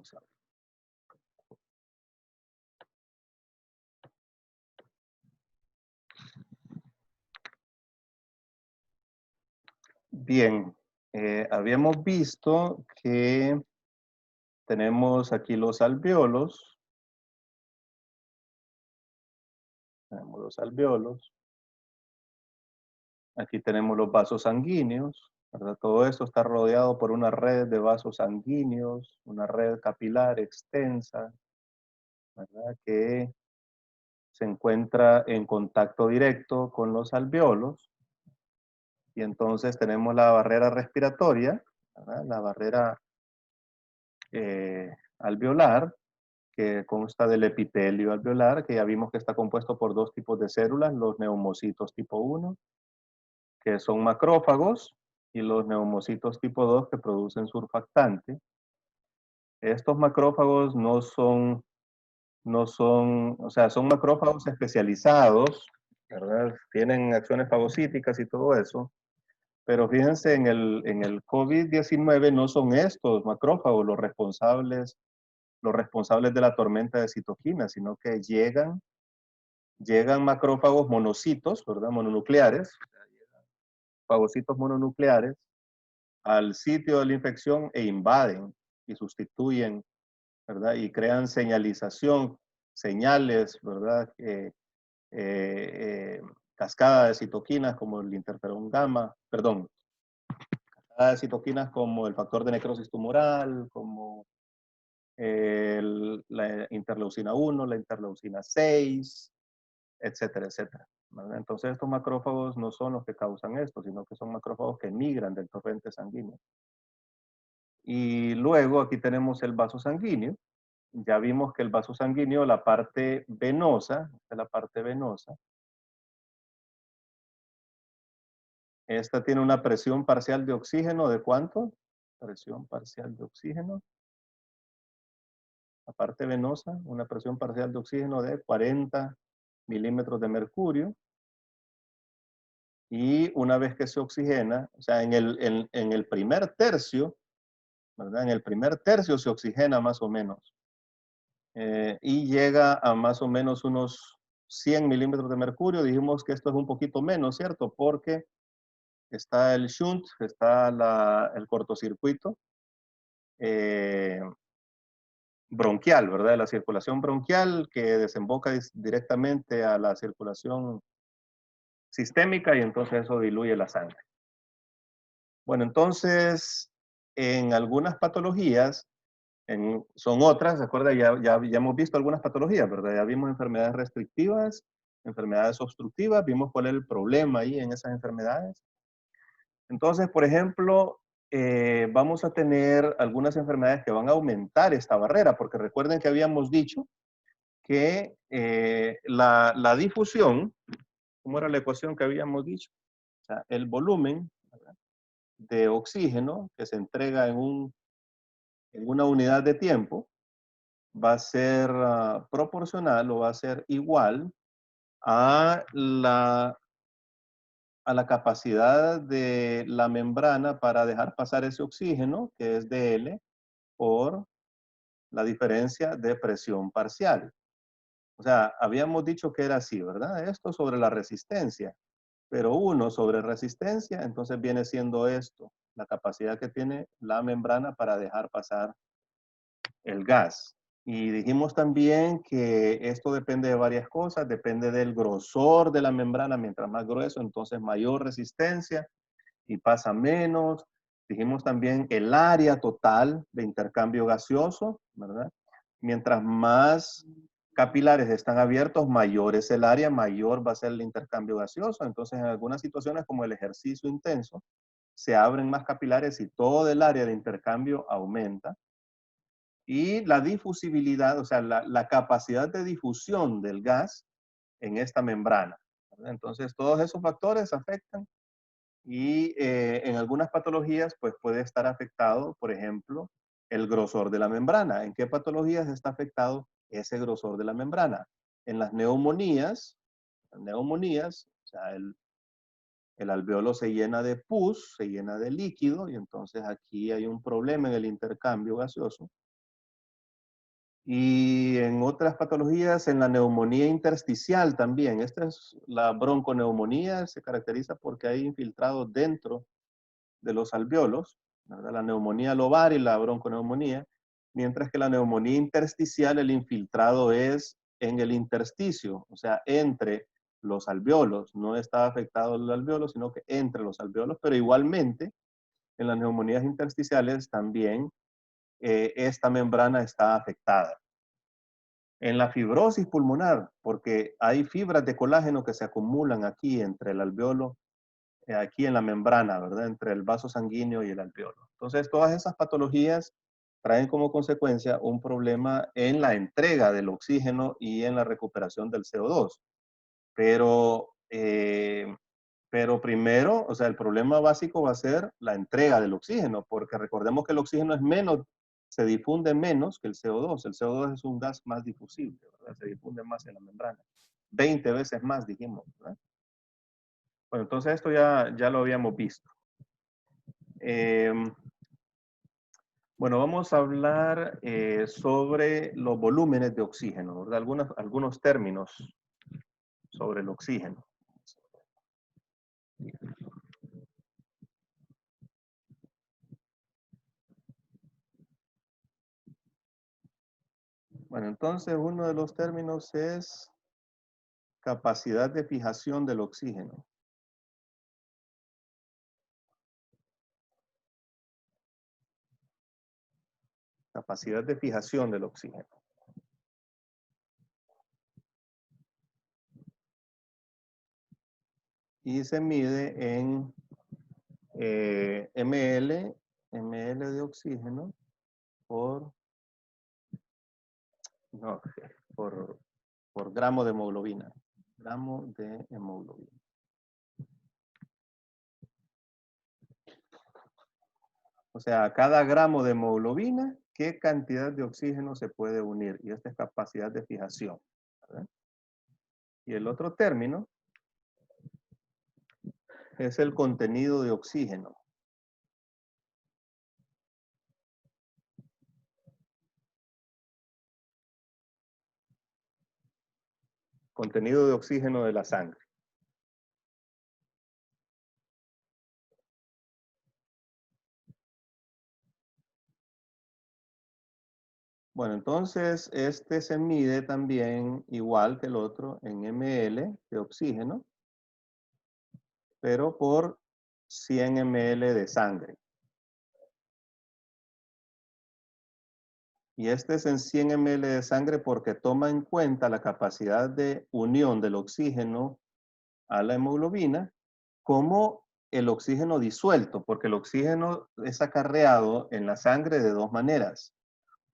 Vamos a ver. Bien, habíamos visto que tenemos aquí los alvéolos. Tenemos los alvéolos. Aquí tenemos los vasos sanguíneos, ¿verdad? Todo esto está rodeado por una red de vasos sanguíneos, una red capilar extensa, ¿verdad? Que se encuentra en contacto directo con los alvéolos. Y entonces tenemos la barrera respiratoria, ¿verdad? La barrera alveolar, que consta del epitelio alveolar, que ya vimos que está compuesto por dos tipos de células, los neumocitos tipo 1, que son macrófagos, y los neumocitos tipo 2, que producen surfactante. Estos macrófagos o sea, son macrófagos especializados, ¿verdad? Tienen acciones fagocíticas y todo eso, pero fíjense, en el COVID-19 no son estos macrófagos los responsables de la tormenta de citoquinas, sino que llegan macrófagos monocitos, ¿verdad? Mononucleares, fagocitos mononucleares, al sitio de la infección e invaden y sustituyen, ¿verdad? Y crean señalización, señales, ¿verdad? Cascada de citoquinas como el interferón gamma, perdón, cascada de citoquinas como el factor de necrosis tumoral, como la interleucina 1, la interleucina 6, etcétera, etcétera, ¿verdad? Entonces estos macrófagos no son los que causan esto, sino que son macrófagos que migran del torrente sanguíneo. Y luego aquí tenemos el vaso sanguíneo. Ya vimos que el vaso sanguíneo, la parte venosa, esta es la parte venosa, esta tiene una presión parcial de oxígeno de ¿cuánto? Presión parcial de oxígeno. La parte venosa, una presión parcial de oxígeno de 40 milímetros de mercurio. Y una vez que se oxigena, o sea, en el primer tercio, ¿verdad? En el primer tercio se oxigena más o menos. Y llega a más o menos unos 100 milímetros de mercurio. Dijimos que esto es un poquito menos, ¿cierto? Porque está el shunt, está el cortocircuito eh, bronquial, ¿verdad? La circulación bronquial que desemboca directamente a la circulación sistémica y entonces eso diluye la sangre. Bueno, entonces, en algunas patologías, son otras, ¿se acuerda? Ya hemos visto algunas patologías, ¿verdad? Ya vimos enfermedades restrictivas, enfermedades obstructivas, vimos cuál es el problema ahí en esas enfermedades. Entonces, por ejemplo, vamos a tener algunas enfermedades que van a aumentar esta barrera, porque recuerden que habíamos dicho que la difusión, ¿cómo era la ecuación que habíamos dicho? O sea, el volumen, ¿verdad?, de oxígeno que se entrega en una unidad de tiempo va a ser proporcional o va a ser igual a la capacidad de la membrana para dejar pasar ese oxígeno, que es dL, por la diferencia de presión parcial. O sea, habíamos dicho que era así, ¿verdad? Esto sobre la resistencia, pero 1 sobre resistencia, entonces viene siendo esto, la capacidad que tiene la membrana para dejar pasar el gas. Y dijimos también que esto depende de varias cosas, depende del grosor de la membrana, mientras más grueso, entonces mayor resistencia y pasa menos. Dijimos también el área total de intercambio gaseoso, ¿verdad? Mientras más capilares están abiertos, mayor es el área, mayor va a ser el intercambio gaseoso. Entonces, en algunas situaciones como el ejercicio intenso, se abren más capilares y todo el área de intercambio aumenta. Y la difusibilidad, o sea, la capacidad de difusión del gas en esta membrana, ¿verdad? Entonces, todos esos factores afectan y en algunas patologías, pues puede estar afectado, por ejemplo, el grosor de la membrana. ¿En qué patologías está afectado ese grosor de la membrana? En las neumonías, o sea, el alveolo se llena de pus, se llena de líquido, y entonces aquí hay un problema en el intercambio gaseoso. Y en otras patologías, en la neumonía intersticial también. Esta es la bronconeumonía, se caracteriza porque hay infiltrados dentro de los alvéolos, ¿verdad? La neumonía lobar y la bronconeumonía, mientras que la neumonía intersticial, el infiltrado es en el intersticio, o sea, entre los alvéolos. No está afectado el alvéolo, sino que entre los alvéolos, pero igualmente en las neumonías intersticiales también esta membrana está afectada. En la fibrosis pulmonar, porque hay fibras de colágeno que se acumulan aquí entre el alvéolo, aquí en la membrana, ¿verdad? Entre el vaso sanguíneo y el alvéolo. Entonces, todas esas patologías traen como consecuencia un problema en la entrega del oxígeno y en la recuperación del CO2. Pero, pero primero, o sea, el problema básico va a ser la entrega del oxígeno, porque recordemos que el oxígeno es menos, se difunde menos que el CO2. El CO2 es un gas más difusible, ¿verdad? Se difunde más en la membrana. 20 veces más, dijimos, ¿verdad? Bueno, entonces esto ya lo habíamos visto. Bueno, vamos a hablar sobre los volúmenes de oxígeno, ¿verdad? Algunos términos sobre el oxígeno. Bueno, entonces uno de los términos es capacidad de fijación del oxígeno. Capacidad de fijación del oxígeno. Y se mide en ml de oxígeno por, no, por, por gramo de hemoglobina. Gramo de hemoglobina. O sea, a cada gramo de hemoglobina, ¿qué cantidad de oxígeno se puede unir? Y esta es capacidad de fijación, ¿verdad? Y el otro término es el contenido de oxígeno. Contenido de oxígeno de la sangre. Bueno, entonces este se mide también igual que el otro en ml de oxígeno, pero por 100 ml de sangre. Y este es en 100 ml de sangre porque toma en cuenta la capacidad de unión del oxígeno a la hemoglobina como el oxígeno disuelto, porque el oxígeno es acarreado en la sangre de dos maneras.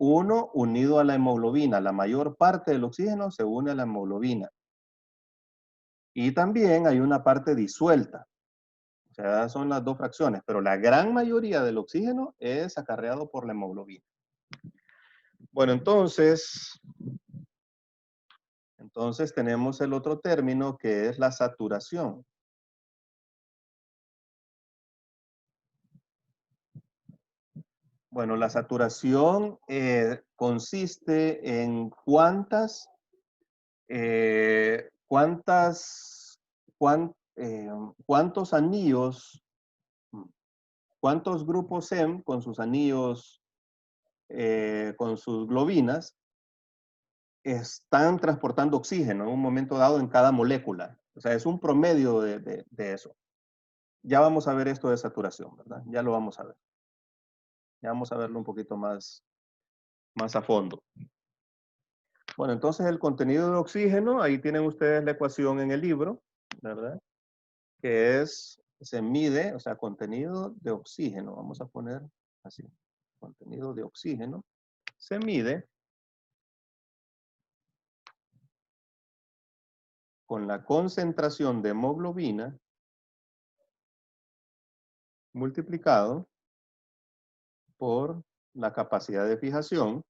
Uno, unido a la hemoglobina. La mayor parte del oxígeno se une a la hemoglobina. Y también hay una parte disuelta. O sea, son las dos fracciones, pero la gran mayoría del oxígeno es acarreado por la hemoglobina. Bueno, entonces tenemos el otro término que es la saturación. Bueno, la saturación consiste en cuántos anillos, cuántos grupos M con sus anillos, con sus globinas, están transportando oxígeno en un momento dado en cada molécula. O sea, es un promedio de eso. Ya vamos a ver esto de saturación, ¿verdad? Ya lo vamos a ver. Ya vamos a verlo un poquito más a fondo. Bueno, entonces el contenido de oxígeno, ahí tienen ustedes la ecuación en el libro, ¿verdad? Que se mide, o sea, contenido de oxígeno, vamos a poner así, contenido de oxígeno, se mide con la concentración de hemoglobina multiplicado por la capacidad de fijación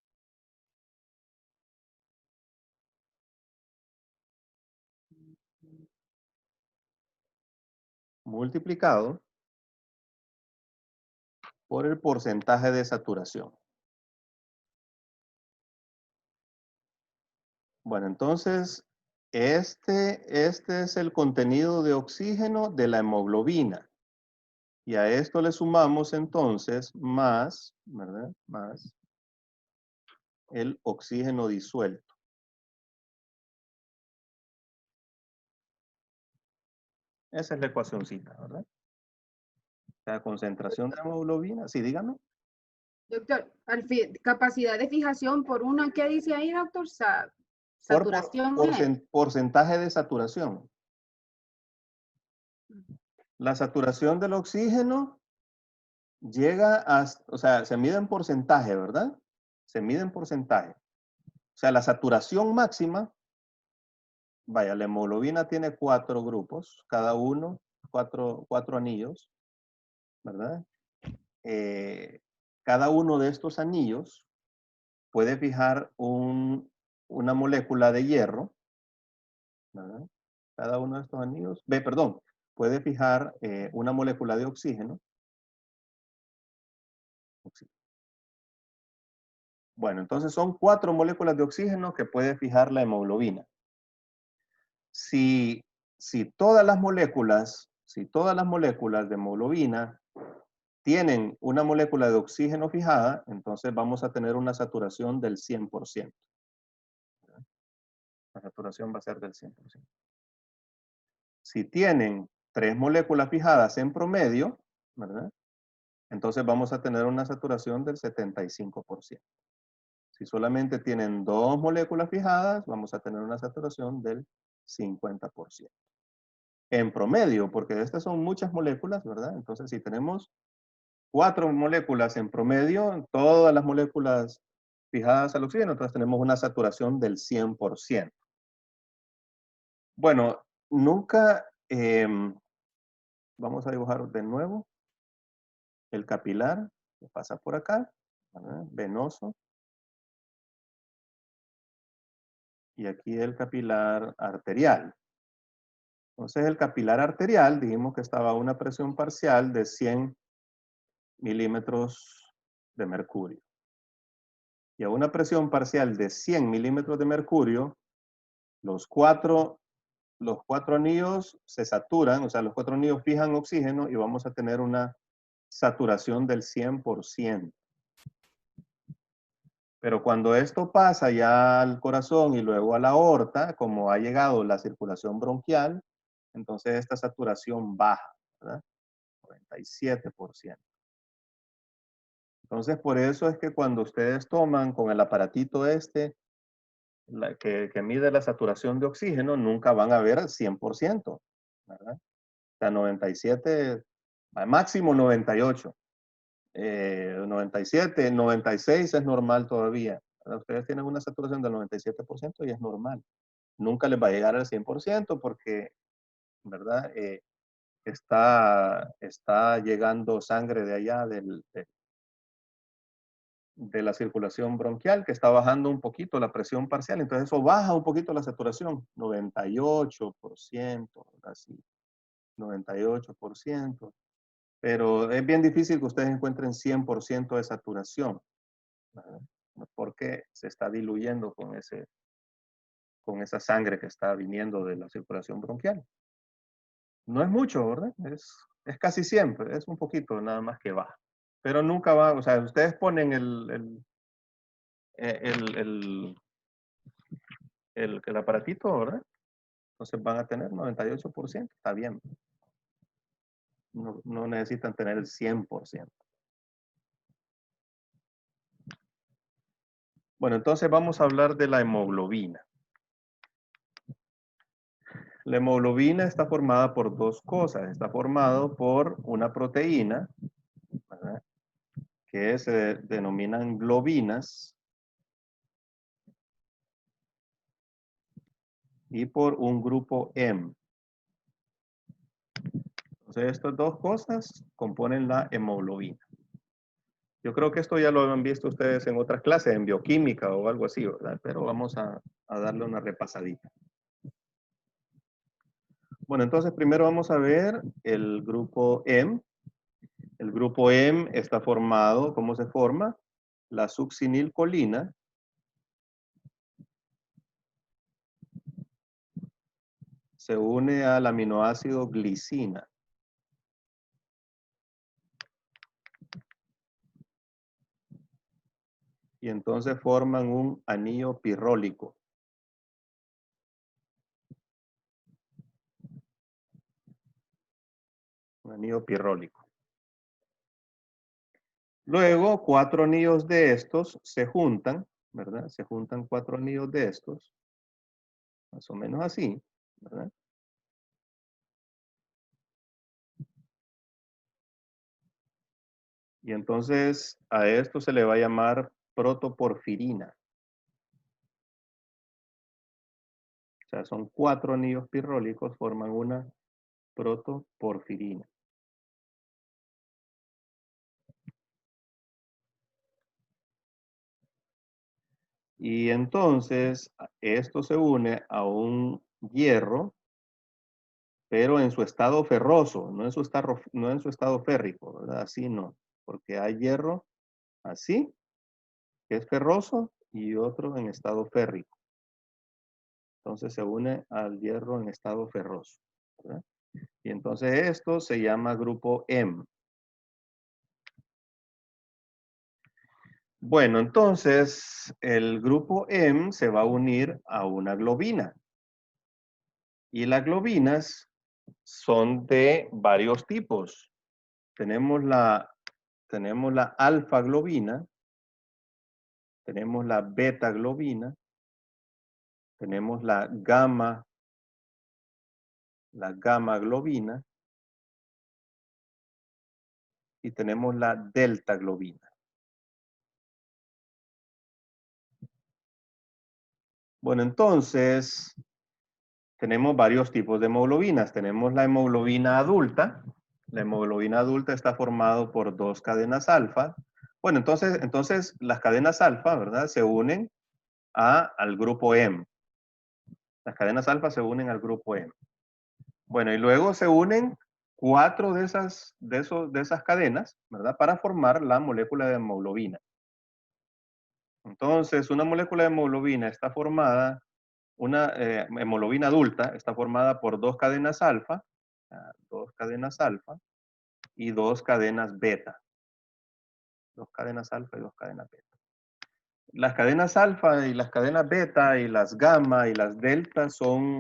multiplicado por el porcentaje de saturación. Bueno, entonces, este es el contenido de oxígeno de la hemoglobina. Y a esto le sumamos entonces más, ¿verdad? Más el oxígeno disuelto. Esa es la ecuacioncita, ¿verdad? La concentración de hemoglobina. Sí, dígame. Doctor, capacidad de fijación por una, ¿qué dice ahí, doctor? Saturación es. Porcentaje de saturación. La saturación del oxígeno llega a, o sea, se mide en porcentaje, ¿verdad? Se mide en porcentaje. O sea, la saturación máxima, vaya, la hemoglobina tiene 4 grupos, cada uno, cuatro anillos, ¿verdad? Cada uno de estos anillos puede fijar una molécula de hierro, ¿verdad? Cada uno de estos anillos, perdón, puede fijar una molécula de oxígeno. Bueno, entonces son 4 moléculas de oxígeno que puede fijar la hemoglobina. Si, si todas las moléculas de hemoglobina tienen una molécula de oxígeno fijada, entonces vamos a tener una saturación del 100%. La saturación va a ser del 100%. Si tienen 3 moléculas fijadas en promedio, ¿verdad? Entonces vamos a tener una saturación del 75%. Si solamente tienen 2 moléculas fijadas, vamos a tener una saturación del 50%. En promedio, porque estas son muchas moléculas, ¿verdad? Entonces, si tenemos 4 moléculas en promedio, todas las moléculas fijadas al oxígeno, entonces tenemos una saturación del 100%. Bueno, nunca, vamos a dibujar de nuevo el capilar que pasa por acá, ¿verdad? Venoso. Y aquí el capilar arterial. Entonces el capilar arterial, dijimos que estaba a una presión parcial de 100 milímetros de mercurio. Y a una presión parcial de 100 milímetros de mercurio, los cuatro anillos se saturan, o sea, los 4 anillos fijan oxígeno y vamos a tener una saturación del 100%. Pero cuando esto pasa ya al corazón y luego a la aorta, como ha llegado la circulación bronquial, entonces esta saturación baja, ¿verdad? 97%. Entonces, por eso es que cuando ustedes toman con el aparatito este, que mide la saturación de oxígeno, nunca van a ver al 100%, ¿verdad? O sea, 97, al máximo 98. 97, 96 es normal todavía. Ustedes tienen una saturación del 97% y es normal. Nunca les va a llegar al 100% porque, ¿verdad? Está llegando sangre de allá de la circulación bronquial que está bajando un poquito la presión parcial. Entonces eso baja un poquito la saturación, 98%, así, 98%. Pero es bien difícil que ustedes encuentren 100% de saturación, ¿verdad? Porque se está diluyendo con esa sangre que está viniendo de la circulación bronquial. No es mucho, ¿verdad? Es casi siempre, es un poquito nada más que baja. Pero nunca va, o sea, ustedes ponen el aparatito, ¿verdad? Entonces van a tener 98%, está bien. No necesitan tener el 100%. Bueno, entonces vamos a hablar de la hemoglobina. La hemoglobina está formada por 2 cosas. Está formado por una proteína, ¿verdad? Que se denominan globinas, y por un grupo M. Entonces, estas 2 cosas componen la hemoglobina. Yo creo que esto ya lo han visto ustedes en otras clases, en bioquímica o algo así, ¿verdad? Pero vamos a darle una repasadita. Bueno, entonces primero vamos a ver el grupo M. El grupo M está formado, ¿cómo se forma? La succinilcolina se une al aminoácido glicina. Y entonces forman un anillo pirrólico. Un anillo pirrólico. Luego, 4 anillos de estos se juntan, ¿verdad? Se juntan 4 anillos de estos, más o menos así, ¿verdad? Y entonces a esto se le va a llamar protoporfirina. O sea, son 4 anillos pirrólicos, forman una protoporfirina. Y entonces esto se une a un hierro, pero en su estado ferroso, no en su estado férrico, ¿verdad? Así no, porque hay hierro así, que es ferroso, y otro en estado férrico. Entonces se une al hierro en estado ferroso, ¿verdad? Y entonces esto se llama grupo M. Bueno, entonces el grupo M se va a unir a una globina. Y las globinas son de varios tipos. Tenemos la alfa globina, tenemos la beta globina, tenemos la gamma globina y tenemos la delta globina. Bueno, entonces tenemos varios tipos de hemoglobinas. Tenemos la hemoglobina adulta. La hemoglobina adulta está formada por 2 cadenas alfa. Bueno, entonces las cadenas alfa, ¿verdad? Se unen al grupo M. Las cadenas alfa se unen al grupo M. Bueno, y luego se unen 4 de esas cadenas, ¿verdad? Para formar la molécula de hemoglobina. Entonces, una molécula de hemoglobina está formada, una hemoglobina adulta está formada por 2 cadenas alfa, 2 cadenas alfa y 2 cadenas beta. 2 cadenas alfa y 2 cadenas beta. Las cadenas alfa y las cadenas beta y las gamma y las delta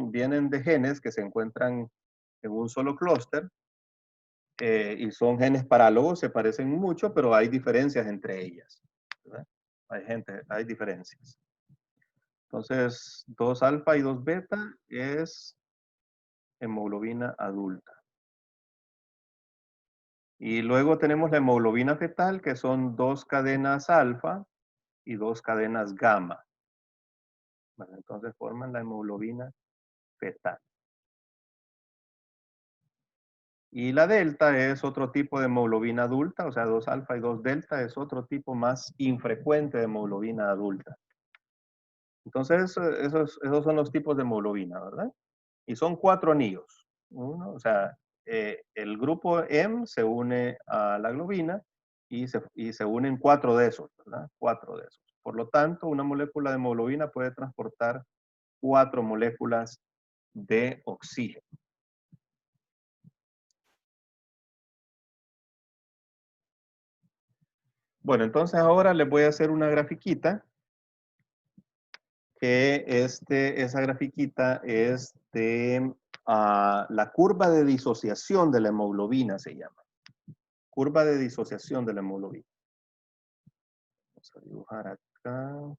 vienen de genes que se encuentran en un solo clúster y son genes parálogos, se parecen mucho, pero hay diferencias entre ellas, ¿verdad? Hay diferencias. Entonces, 2 alfa y 2 beta es hemoglobina adulta. Y luego tenemos la hemoglobina fetal, que son 2 cadenas alfa y 2 cadenas gamma. Bueno, entonces forman la hemoglobina fetal. Y la delta es otro tipo de hemoglobina adulta, o sea, 2 alfa y 2 delta es otro tipo más infrecuente de hemoglobina adulta. Entonces, esos son los tipos de hemoglobina, ¿verdad? Y son 4 anillos. Uno, o sea, el grupo M se une a la globina y se unen 4 de esos, ¿verdad? 4 de esos. Por lo tanto, una molécula de hemoglobina puede transportar 4 moléculas de oxígeno. Bueno, entonces ahora les voy a hacer una grafiquita, que esa grafiquita es de la curva de disociación de la hemoglobina, se llama. Curva de disociación de la hemoglobina. Vamos a dibujar acá.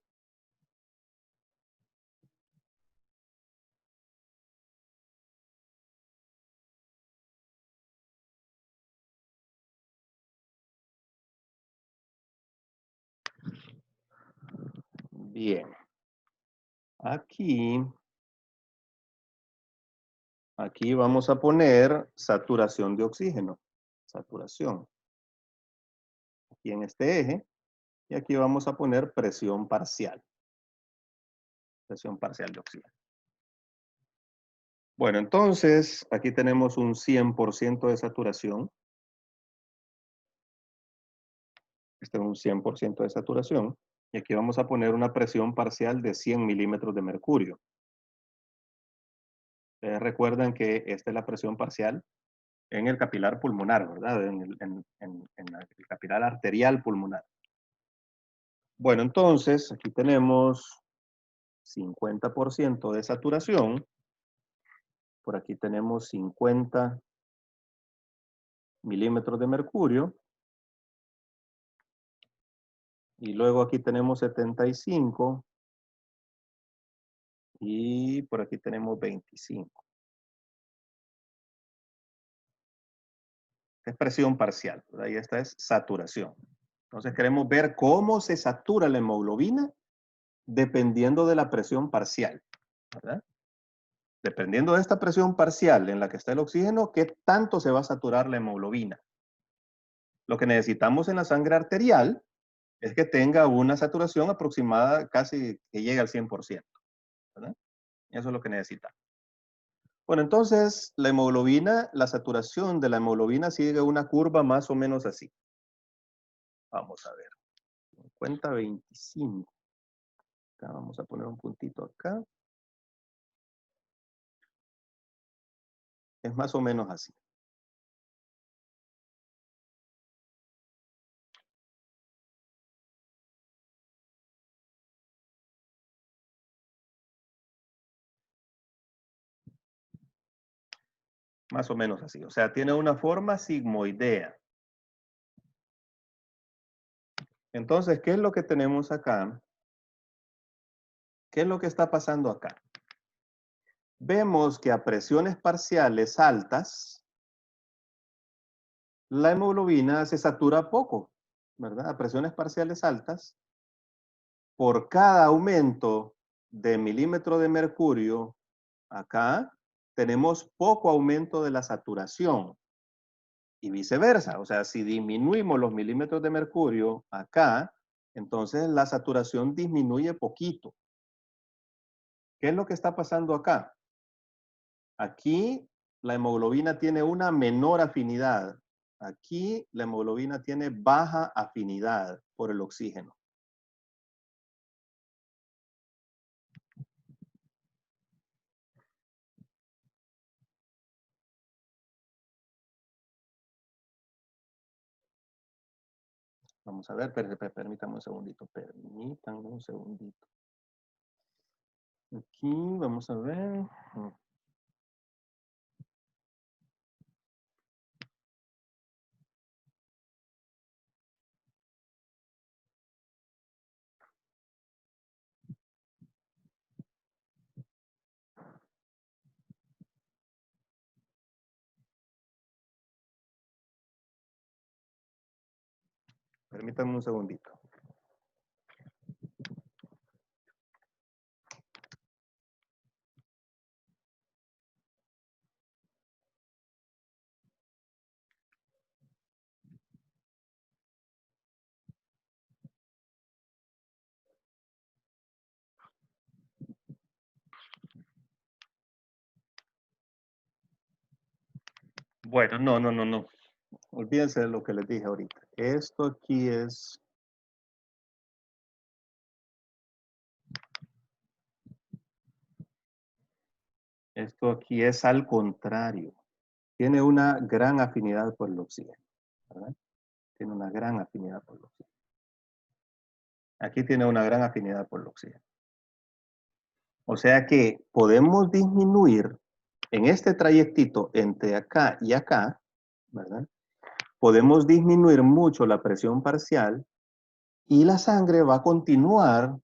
Bien. Aquí vamos a poner saturación de oxígeno. Saturación. Aquí en este eje. Y aquí vamos a poner presión parcial. Presión parcial de oxígeno. Bueno, entonces aquí tenemos un 100% de saturación. Este es un 100% de saturación. Y aquí vamos a poner una presión parcial de 100 milímetros de mercurio. Ustedes recuerdan que esta es la presión parcial en el capilar pulmonar, ¿verdad? El capilar arterial pulmonar. Bueno, entonces, aquí tenemos 50% de saturación. Por aquí tenemos 50 milímetros de mercurio. Y luego aquí tenemos 75. Y por aquí tenemos 25. Esta es presión parcial, ¿verdad? Y esta es saturación. Entonces queremos ver cómo se satura la hemoglobina dependiendo de la presión parcial, ¿verdad? Dependiendo de esta presión parcial en la que está el oxígeno, ¿qué tanto se va a saturar la hemoglobina? Lo que necesitamos en la sangre arterial es que tenga una saturación aproximada casi que llegue al 100%, ¿verdad? Eso es lo que necesitamos. Bueno, entonces la hemoglobina, la saturación de la hemoglobina sigue una curva más o menos así. Vamos a ver. 50-25. Acá vamos a poner un puntito acá. Es más o menos así. Más o menos así. O sea, tiene una forma sigmoidea. Entonces, ¿qué es lo que tenemos acá? ¿Qué es lo que está pasando acá? Vemos que a presiones parciales altas, la hemoglobina se satura poco, ¿verdad? A presiones parciales altas, por cada aumento de milímetro de mercurio, acá tenemos poco aumento de la saturación. Y viceversa, o sea, si disminuimos los milímetros de mercurio acá, entonces la saturación disminuye poquito. ¿Qué es lo que está pasando acá? Aquí la hemoglobina tiene una menor afinidad. Aquí la hemoglobina tiene baja afinidad por el oxígeno. Vamos a ver, permítanme un segundito, permítanme un segundito. Aquí, vamos a ver. Permítanme un segundito. Bueno, no. Olvídense de lo que les dije ahorita. Esto aquí es... Esto aquí es al contrario. Tiene una gran afinidad por el oxígeno, ¿verdad? Tiene una gran afinidad por el oxígeno. Aquí tiene una gran afinidad por el oxígeno. O sea que podemos disminuir en este trayectito entre acá y acá, ¿verdad? Podemos disminuir mucho la presión parcial y la sangre va a continuar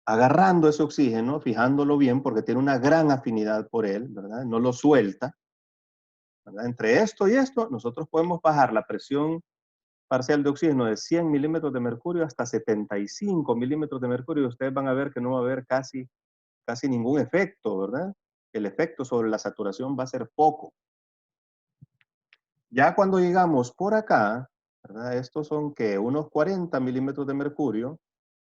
agarrando ese oxígeno, fijándolo bien, porque tiene una gran afinidad por él, ¿verdad? No lo suelta, ¿verdad? Entre esto y esto, nosotros podemos bajar la presión parcial de oxígeno de 100 milímetros de mercurio hasta 75 milímetros de mercurio. Y ustedes van a ver que no va a haber casi ningún efecto, ¿verdad? El efecto sobre la saturación va a ser poco. Ya cuando llegamos por acá, ¿verdad? Estos son que unos 40 milímetros de mercurio,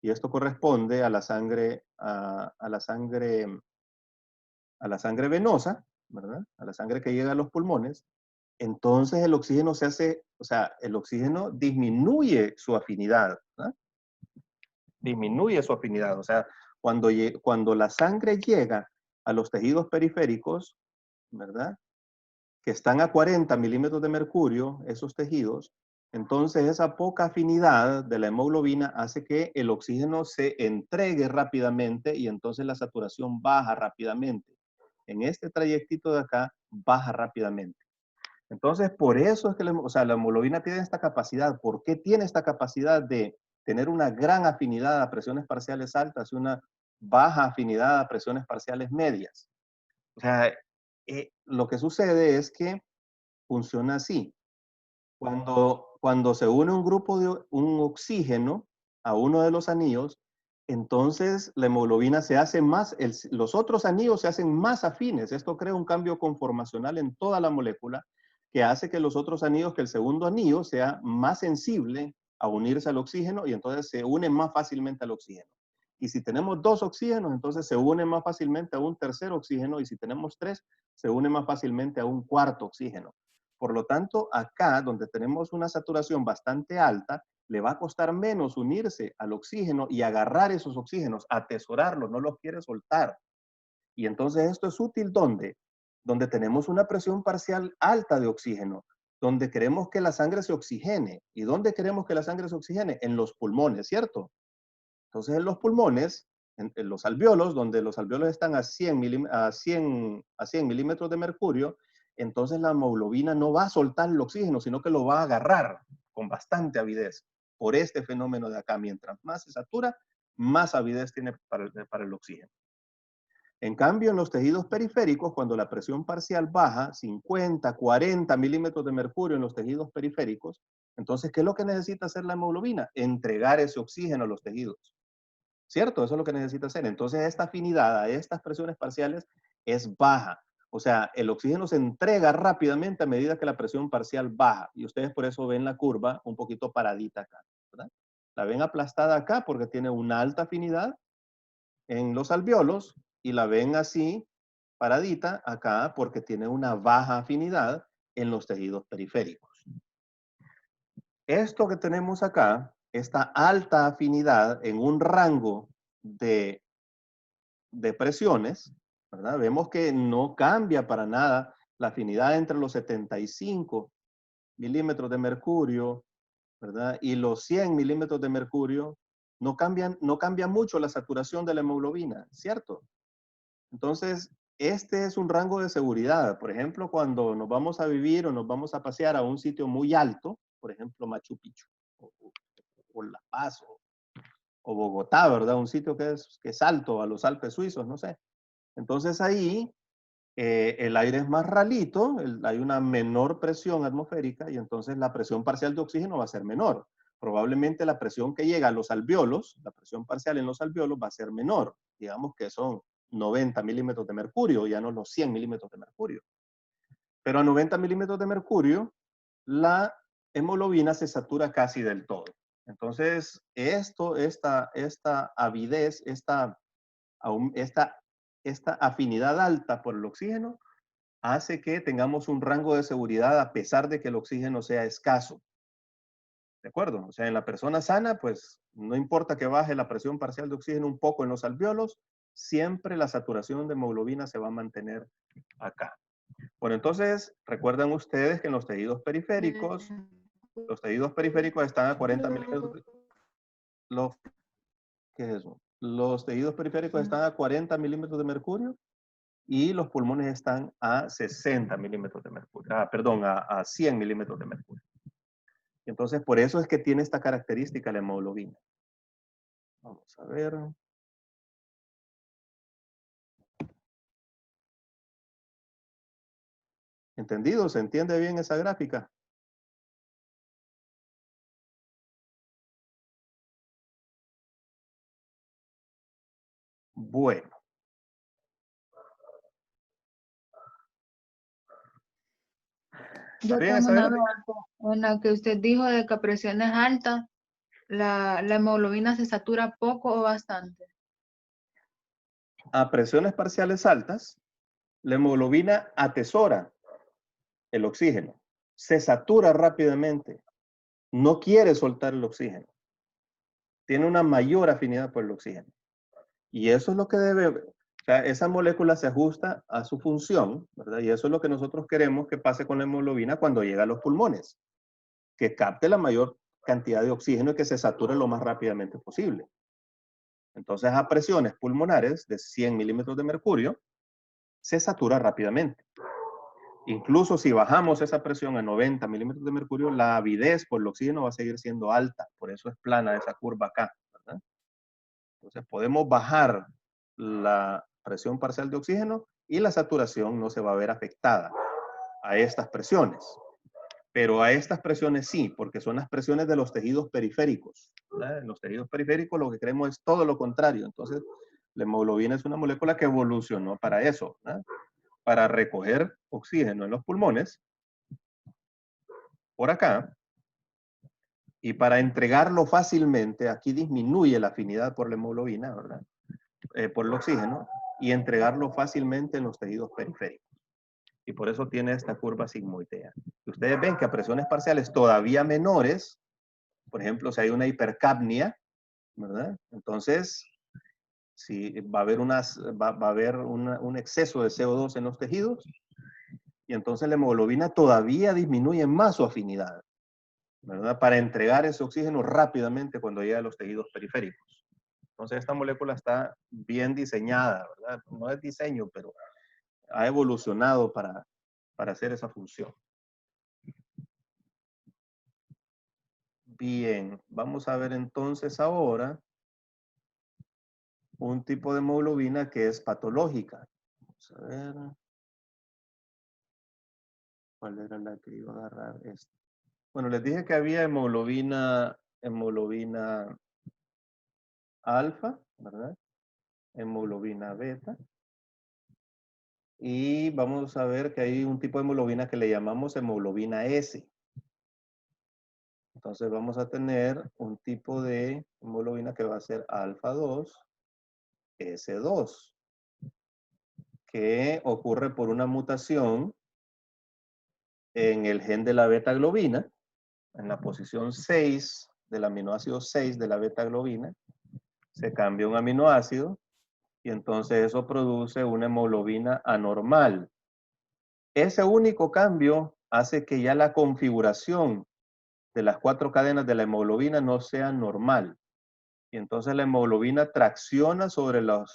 y esto corresponde a la sangre, a la sangre venosa, ¿verdad? A la sangre que llega a los pulmones. Entonces el oxígeno se hace, o sea, el oxígeno disminuye su afinidad, ¿verdad? Disminuye su afinidad, o sea, cuando la sangre llega a los tejidos periféricos, ¿verdad? Que están a 40 milímetros de mercurio, esos tejidos, entonces esa poca afinidad de la hemoglobina hace que el oxígeno se entregue rápidamente y entonces la saturación baja rápidamente. En este trayectito de acá, baja rápidamente. Entonces, por eso es que la hemoglobina tiene esta capacidad. ¿Por qué tiene esta capacidad de tener una gran afinidad a presiones parciales altas y una baja afinidad a presiones parciales medias? O sea, lo que sucede es que funciona así. Cuando se une un grupo de un oxígeno a uno de los anillos, entonces la hemoglobina se hace más, los otros anillos se hacen más afines. Esto crea un cambio conformacional en toda la molécula que hace que los otros anillos, que el segundo anillo sea más sensible a unirse al oxígeno y entonces se une más fácilmente al oxígeno. Y si tenemos dos oxígenos, entonces se une más fácilmente a un tercer oxígeno y si tenemos tres, se une más fácilmente a un cuarto oxígeno. Por lo tanto, acá, donde tenemos una saturación bastante alta, le va a costar menos unirse al oxígeno y agarrar esos oxígenos, atesorarlos, no los quiere soltar. Y entonces esto es útil ¿dónde? Donde tenemos una presión parcial alta de oxígeno, donde queremos que la sangre se oxigene. ¿Y dónde queremos que la sangre se oxigene? En los pulmones, ¿cierto? Entonces en los pulmones, en los alvéolos, donde los alvéolos están a 100 milímetros de mercurio, entonces la hemoglobina no va a soltar el oxígeno, sino que lo va a agarrar con bastante avidez por este fenómeno de acá. Mientras más se satura, más avidez tiene para el oxígeno. En cambio, en los tejidos periféricos, cuando la presión parcial baja, 50, 40 milímetros de mercurio en los tejidos periféricos, entonces, ¿qué es lo que necesita hacer la hemoglobina? Entregar ese oxígeno a los tejidos. ¿Cierto? Eso es lo que necesita hacer. Entonces, esta afinidad a estas presiones parciales es baja. O sea, el oxígeno se entrega rápidamente a medida que la presión parcial baja. Y ustedes por eso ven la curva un poquito paradita acá, ¿verdad? La ven aplastada acá porque tiene una alta afinidad en los alvéolos y la ven así paradita acá porque tiene una baja afinidad en los tejidos periféricos. Esto que tenemos acá, esta alta afinidad en un rango de presiones, ¿verdad? Vemos que no cambia para nada la afinidad entre los 75 milímetros de mercurio, ¿verdad? Y los 100 milímetros de mercurio, no cambia mucho la saturación de la hemoglobina, ¿cierto? Entonces, este es un rango de seguridad. Por ejemplo, cuando nos vamos a vivir o nos vamos a pasear a un sitio muy alto, por ejemplo, Machu Picchu, o La Paz, o Bogotá, ¿verdad? Un sitio que es alto, a los Alpes suizos, no sé. Entonces ahí el aire es más ralito, hay una menor presión atmosférica y entonces la presión parcial de oxígeno va a ser menor. Probablemente la presión que llega a los alvéolos, la presión parcial en los alvéolos va a ser menor. Digamos que son 90 milímetros de mercurio, ya no los 100 milímetros de mercurio. Pero a 90 milímetros de mercurio, la hemoglobina se satura casi del todo. Entonces, esta avidez, esta afinidad alta por el oxígeno hace que tengamos un rango de seguridad a pesar de que el oxígeno sea escaso. ¿De acuerdo? O sea, en la persona sana, pues no importa que baje la presión parcial de oxígeno un poco en los alvéolos, siempre la saturación de hemoglobina se va a mantener acá. Bueno, entonces, recuerdan ustedes que en los tejidos periféricos están a 40 milímetros. ¿Qué es eso? Los tejidos periféricos están a 40 milímetros de mercurio y los pulmones están a 60 milímetros de mercurio. Perdón, a 100 milímetros de mercurio. Entonces, por eso es que tiene esta característica la hemoglobina. Vamos a ver. ¿Entendido? ¿Se entiende bien esa gráfica? Bueno. Yo ¿Bien tengo esa una gráfica? duda en la que usted dijo de que a presiones altas la hemoglobina se satura poco o bastante. A presiones parciales altas, la hemoglobina atesora el oxígeno, se satura rápidamente, no quiere soltar el oxígeno, tiene una mayor afinidad por el oxígeno. Y eso es lo que debe, O sea, esa molécula se ajusta a su función, ¿verdad? Y eso es lo que nosotros queremos que pase con la hemoglobina cuando llega a los pulmones, que capte la mayor cantidad de oxígeno y que se sature lo más rápidamente posible. Entonces, a presiones pulmonares de 100 milímetros de mercurio, se satura rápidamente. Incluso si bajamos esa presión a 90 milímetros de mercurio, la avidez por el oxígeno va a seguir siendo alta. Por eso es plana esa curva acá, ¿verdad? Entonces, podemos bajar la presión parcial de oxígeno y la saturación no se va a ver afectada a estas presiones. Pero a estas presiones sí, porque son las presiones de los tejidos periféricos, ¿verdad? En los tejidos periféricos lo que queremos es todo lo contrario. Entonces, la hemoglobina es una molécula que evolucionó para eso, ¿verdad? Para recoger oxígeno en los pulmones, por acá, y para entregarlo fácilmente, aquí disminuye la afinidad por la hemoglobina, ¿verdad? Por el oxígeno, y entregarlo fácilmente en los tejidos periféricos. Y por eso tiene esta curva sigmoidea. Y ustedes ven que a presiones parciales todavía menores, por ejemplo, si hay una hipercapnia, ¿verdad? Entonces, si va a haber, un exceso de CO2 en los tejidos, y entonces la hemoglobina todavía disminuye más su afinidad, ¿verdad? Para entregar ese oxígeno rápidamente cuando llega a los tejidos periféricos. Entonces, esta molécula está bien diseñada, ¿verdad? No es diseño, pero ha evolucionado para hacer esa función. Bien, vamos a ver entonces ahora un tipo de hemoglobina que es patológica. Vamos a ver. ¿Cuál era la que iba a agarrar? Esta. Bueno, les dije que había hemoglobina alfa, ¿verdad? Hemoglobina beta. Y vamos a ver que hay un tipo de hemoglobina que le llamamos hemoglobina S. Entonces vamos a tener un tipo de hemoglobina que va a ser alfa 2, S2, que ocurre por una mutación en el gen de la beta globina, en la posición 6 del aminoácido 6 de la beta globina, se cambia un aminoácido y entonces eso produce una hemoglobina anormal. Ese único cambio hace que ya la configuración de las 4 cadenas de la hemoglobina no sea normal. Y entonces la hemoglobina tracciona sobre la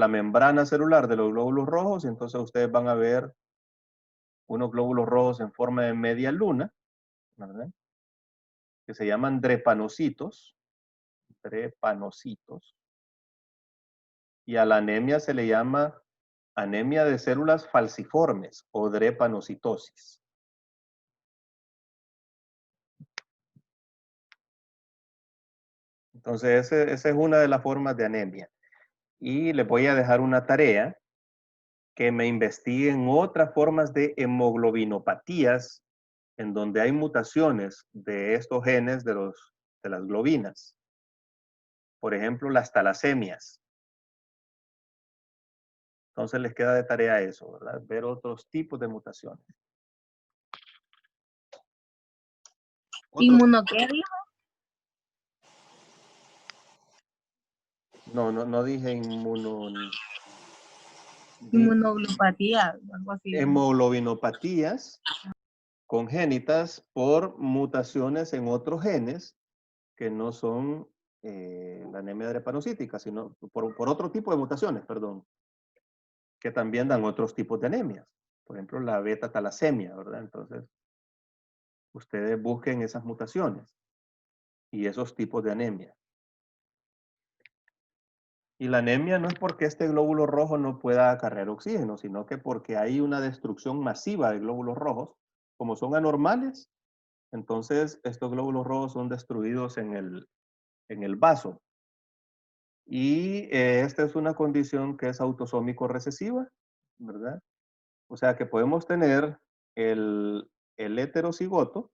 membrana celular de los glóbulos rojos y entonces ustedes van a ver unos glóbulos rojos en forma de media luna, ¿verdad? Que se llaman drepanocitos, y a la anemia se le llama anemia de células falciformes o drepanocitosis. Entonces, esa es una de las formas de anemia. Y les voy a dejar una tarea que me investiguen otras formas de hemoglobinopatías en donde hay mutaciones de estos genes de las globinas. Por ejemplo, las talasemias. Entonces les queda de tarea eso, ¿verdad? Ver otros tipos de mutaciones. ¿Inmunoqué? No dije Inmunoglopatía, algo así. hemoglobinopatías congénitas por mutaciones en otros genes que no son la anemia drepanocítica, sino por otro tipo de mutaciones, perdón, que también dan otros tipos de anemias. Por ejemplo, la beta talasemia, ¿verdad? Entonces, ustedes busquen esas mutaciones y esos tipos de anemia. Y la anemia no es porque este glóbulo rojo no pueda acarrear oxígeno, sino que porque hay una destrucción masiva de glóbulos rojos. Como son anormales, entonces estos glóbulos rojos son destruidos en el vaso. Y esta es una condición que es autosómico recesiva, ¿verdad? O sea que podemos tener el heterocigoto.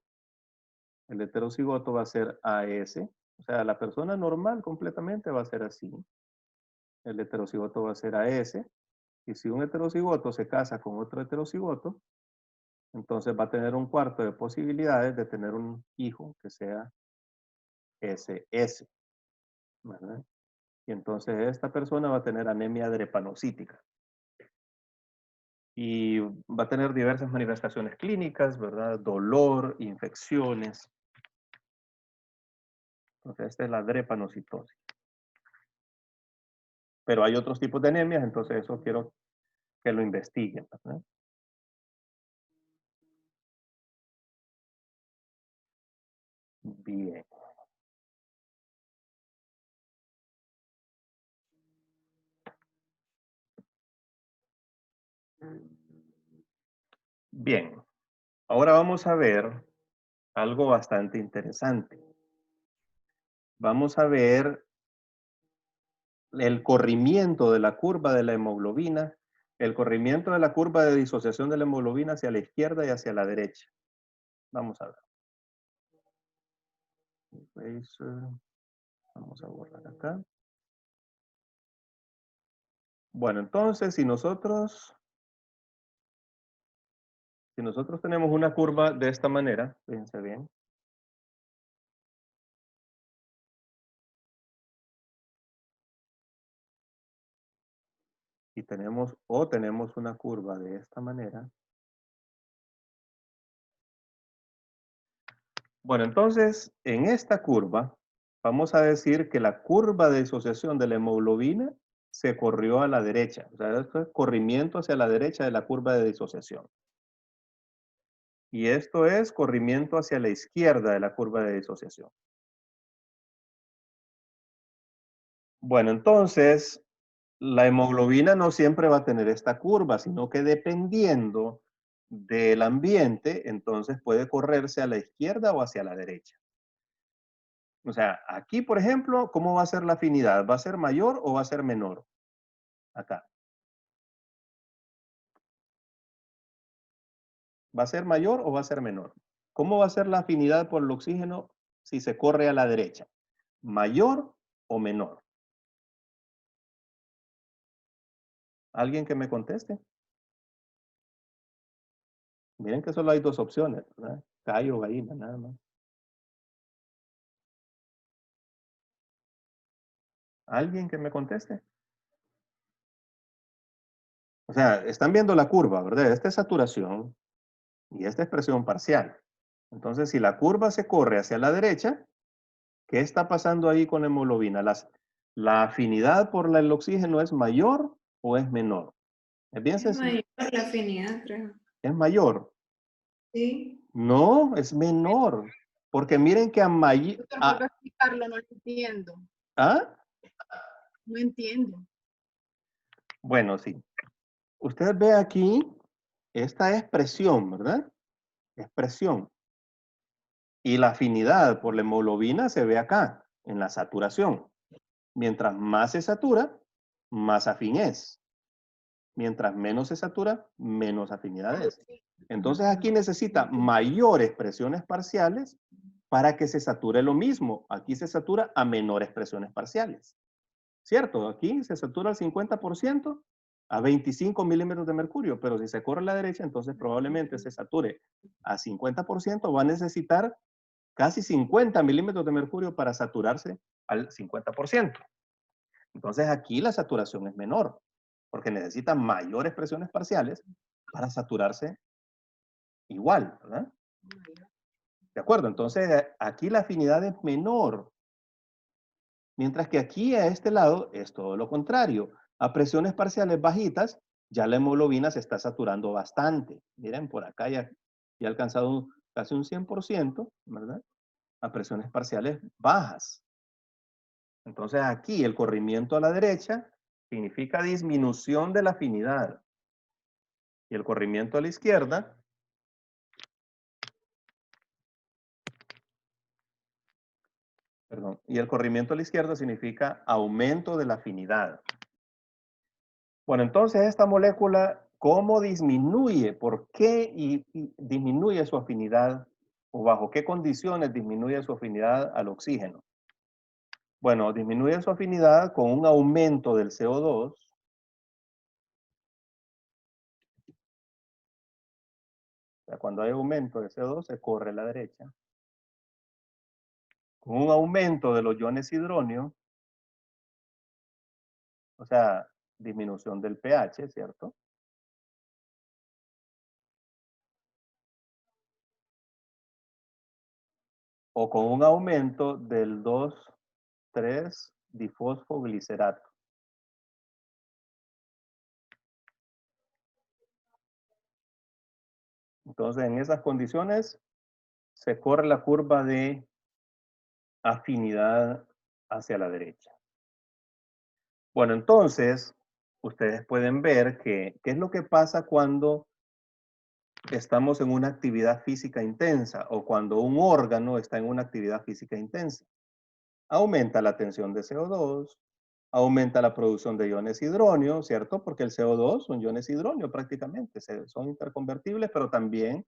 El heterocigoto va a ser AS. O sea, la persona normal completamente va a ser así. El heterocigoto va a ser AS. Y si un heterocigoto se casa con otro heterocigoto, entonces va a tener un cuarto de posibilidades de tener un hijo que sea SS, ¿verdad? Y entonces esta persona va a tener anemia drepanocítica. Y va a tener diversas manifestaciones clínicas, ¿verdad? Dolor, infecciones. Entonces esta es la drepanocitosis. Pero hay otros tipos de anemias, entonces eso quiero que lo investiguen, ¿verdad? Bien. Bien. Ahora vamos a ver algo bastante interesante. Vamos a ver el corrimiento de la curva de la hemoglobina, el corrimiento de la curva de disociación de la hemoglobina hacia la izquierda y hacia la derecha. Vamos a ver. Eraser. Vamos a borrar acá. Bueno, entonces, si nosotros tenemos una curva de esta manera, fíjense bien. Y tenemos una curva de esta manera. Bueno, entonces, en esta curva, vamos a decir que la curva de disociación de la hemoglobina se corrió a la derecha. O sea, esto es corrimiento hacia la derecha de la curva de disociación. Y esto es corrimiento hacia la izquierda de la curva de disociación. Bueno, entonces, la hemoglobina no siempre va a tener esta curva, sino que dependiendo del ambiente, entonces puede correrse a la izquierda o hacia la derecha. O sea, aquí, por ejemplo, ¿cómo va a ser la afinidad? ¿Va a ser mayor o va a ser menor? Acá. ¿Va a ser mayor o va a ser menor? ¿Cómo va a ser la afinidad por el oxígeno si se corre a la derecha? ¿Mayor o menor? ¿Alguien que me conteste? Miren que solo hay dos opciones, ¿verdad? Gallo o gallina, nada más. ¿Alguien que me conteste? O sea, están viendo la curva, ¿verdad? Esta es saturación y esta es presión parcial. Entonces, si la curva se corre hacia la derecha, ¿qué está pasando ahí con la hemoglobina? ¿La afinidad por el oxígeno es mayor o es menor? Es bien Es sencillo. mayor la afinidad, creo. ¿Es mayor? Sí. No, es menor. Porque miren que a mayor... Doctor, vuelvo a explicarlo, no lo entiendo. ¿Ah? No entiendo. Bueno, sí. Usted ve aquí, esta es presión, ¿verdad? Es presión. Y la afinidad por la hemoglobina se ve acá, en la saturación. Mientras más se satura, más afín es. Mientras menos se satura, menos afinidad es. Entonces aquí necesita mayores presiones parciales para que se sature lo mismo. Aquí se satura a menores presiones parciales. ¿Cierto? Aquí se satura al 50% a 25 milímetros de mercurio, pero si se corre a la derecha, entonces probablemente se sature a 50%, va a necesitar casi 50 milímetros de mercurio para saturarse al 50%. Entonces aquí la saturación es menor, porque necesita mayores presiones parciales para saturarse igual, ¿verdad? ¿De acuerdo? Entonces aquí la afinidad es menor, mientras que aquí a este lado es todo lo contrario. A presiones parciales bajitas, ya la hemoglobina se está saturando bastante. Miren, por acá ya ha alcanzado casi un 100%, ¿verdad? A presiones parciales bajas. Entonces aquí el corrimiento a la derecha significa disminución de la afinidad. Y el corrimiento a la izquierda y el corrimiento a la izquierda significa aumento de la afinidad. Bueno, entonces esta molécula, ¿cómo disminuye? ¿Por qué disminuye su afinidad? ¿O bajo qué condiciones disminuye su afinidad al oxígeno? Bueno, disminuye su afinidad con un aumento del CO2. O sea, cuando hay aumento de CO2 se corre a la derecha. Con un aumento de los iones hidronio o sea, disminución del pH, ¿cierto? O con un aumento del 2,3-difosfoglicerato. Entonces, en esas condiciones, se corre la curva de afinidad hacia la derecha. Bueno, entonces, ustedes pueden ver que, ¿qué es lo que pasa cuando estamos en una actividad física intensa o cuando un órgano está en una actividad física intensa? Aumenta la tensión de CO2, aumenta la producción de iones hidronio, ¿cierto? Porque el CO2 son iones hidronio prácticamente, son interconvertibles, pero también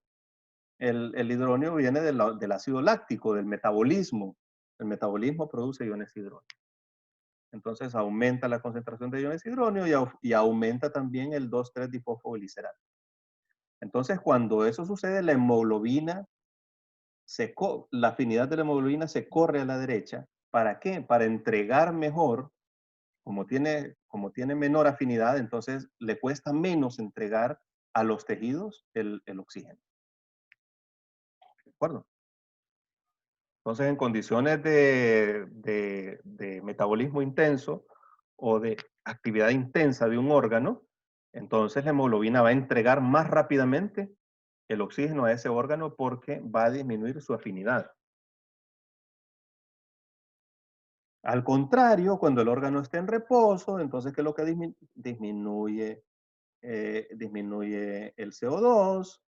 el hidronio viene del ácido láctico, del metabolismo. El metabolismo produce iones hidronio. Entonces aumenta la concentración de iones hidronio y aumenta también el 2,3-difosfoglicerato. Entonces, cuando eso sucede, la hemoglobina, la afinidad de la hemoglobina se corre a la derecha. ¿Para qué? Para entregar mejor, como tiene menor afinidad, entonces le cuesta menos entregar a los tejidos el oxígeno. ¿De acuerdo? Entonces, en condiciones de metabolismo intenso o de actividad intensa de un órgano, entonces la hemoglobina va a entregar más rápidamente el oxígeno a ese órgano porque va a disminuir su afinidad. Al contrario, cuando el órgano está en reposo, entonces, ¿qué es lo que disminuye? Disminuye el CO2,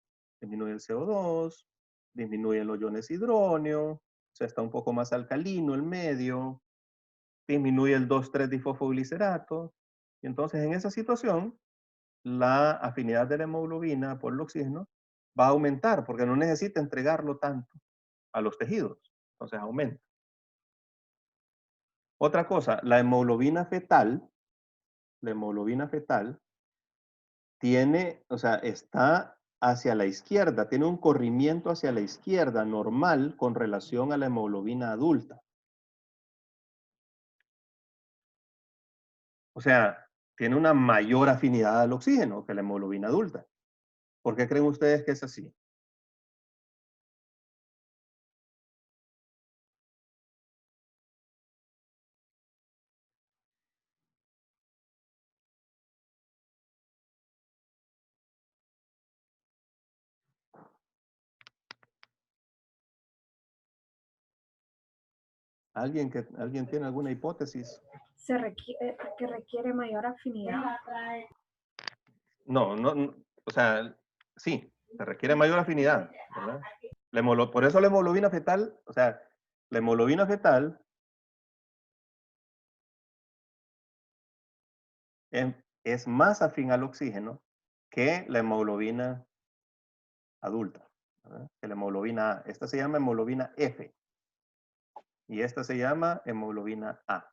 disminuyen los iones hidronio, o sea, está un poco más alcalino el medio, disminuye el 2,3-difosfoglicerato, y entonces en esa situación, la afinidad de la hemoglobina por el oxígeno va a aumentar porque no necesita entregarlo tanto a los tejidos, entonces aumenta. Otra cosa, la hemoglobina fetal tiene, o sea, está hacia la izquierda, tiene un corrimiento hacia la izquierda normal con relación a la hemoglobina adulta. O sea, tiene una mayor afinidad al oxígeno que la hemoglobina adulta. ¿Por qué creen ustedes que es así? ¿Alguien tiene alguna hipótesis? Que requiere mayor afinidad. No, o sea, sí, se requiere mayor afinidad, ¿verdad? Por eso la hemoglobina fetal, o sea, la hemoglobina fetal es más afín al oxígeno que la hemoglobina adulta, ¿verdad? Que la hemoglobina A. Esta se llama hemoglobina F y esta se llama hemoglobina A.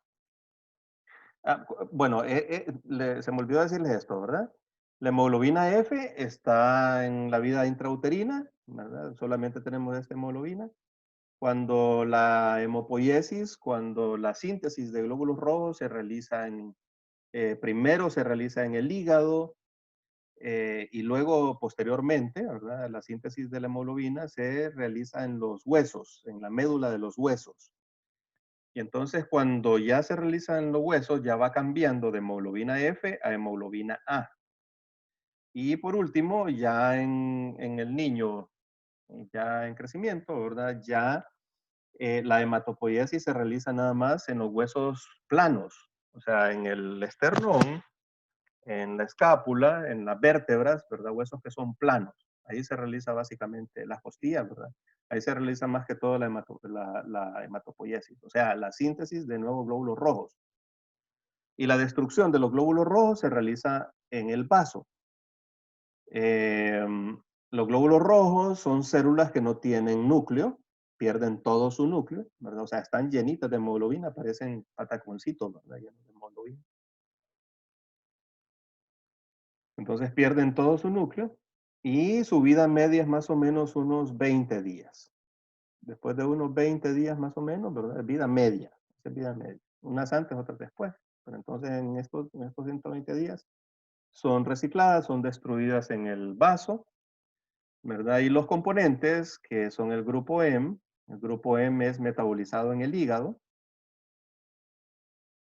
Bueno, se me olvidó decirles esto, ¿verdad? La hemoglobina F está en la vida intrauterina, ¿verdad? Solamente tenemos esta hemoglobina. Cuando la hemopoiesis, cuando la síntesis de glóbulos rojos se realiza primero se realiza en el hígado y luego posteriormente, ¿verdad? La síntesis de la hemoglobina se realiza en los huesos, en la médula de los huesos. Y entonces cuando ya se realiza en los huesos, ya va cambiando de hemoglobina F a hemoglobina A. Y por último, ya en el niño, ya en crecimiento, ¿verdad? Ya la hematopoiesis se realiza nada más en los huesos planos, o sea, en el esternón, en la escápula, en las vértebras, ¿verdad? Huesos que son planos. Ahí se realiza básicamente las costillas, ¿verdad? Ahí se realiza más que todo la hematopoiesis, o sea, la síntesis de nuevos glóbulos rojos. Y la destrucción de los glóbulos rojos se realiza en el vaso. Los glóbulos rojos son células que no tienen núcleo, pierden todo su núcleo, ¿verdad? O sea, están llenitas de hemoglobina, parecen pataconcitos, ¿verdad? Llenos de hemoglobina. Entonces pierden todo su núcleo y su vida media es más o menos unos 20 días. Después de unos 20 días más o menos, ¿verdad? Es vida media. Es vida media. Unas antes, otras después. Pero entonces en estos 120 días son recicladas, son destruidas en el vaso, ¿verdad? Y los componentes, que son el grupo M es metabolizado en el hígado,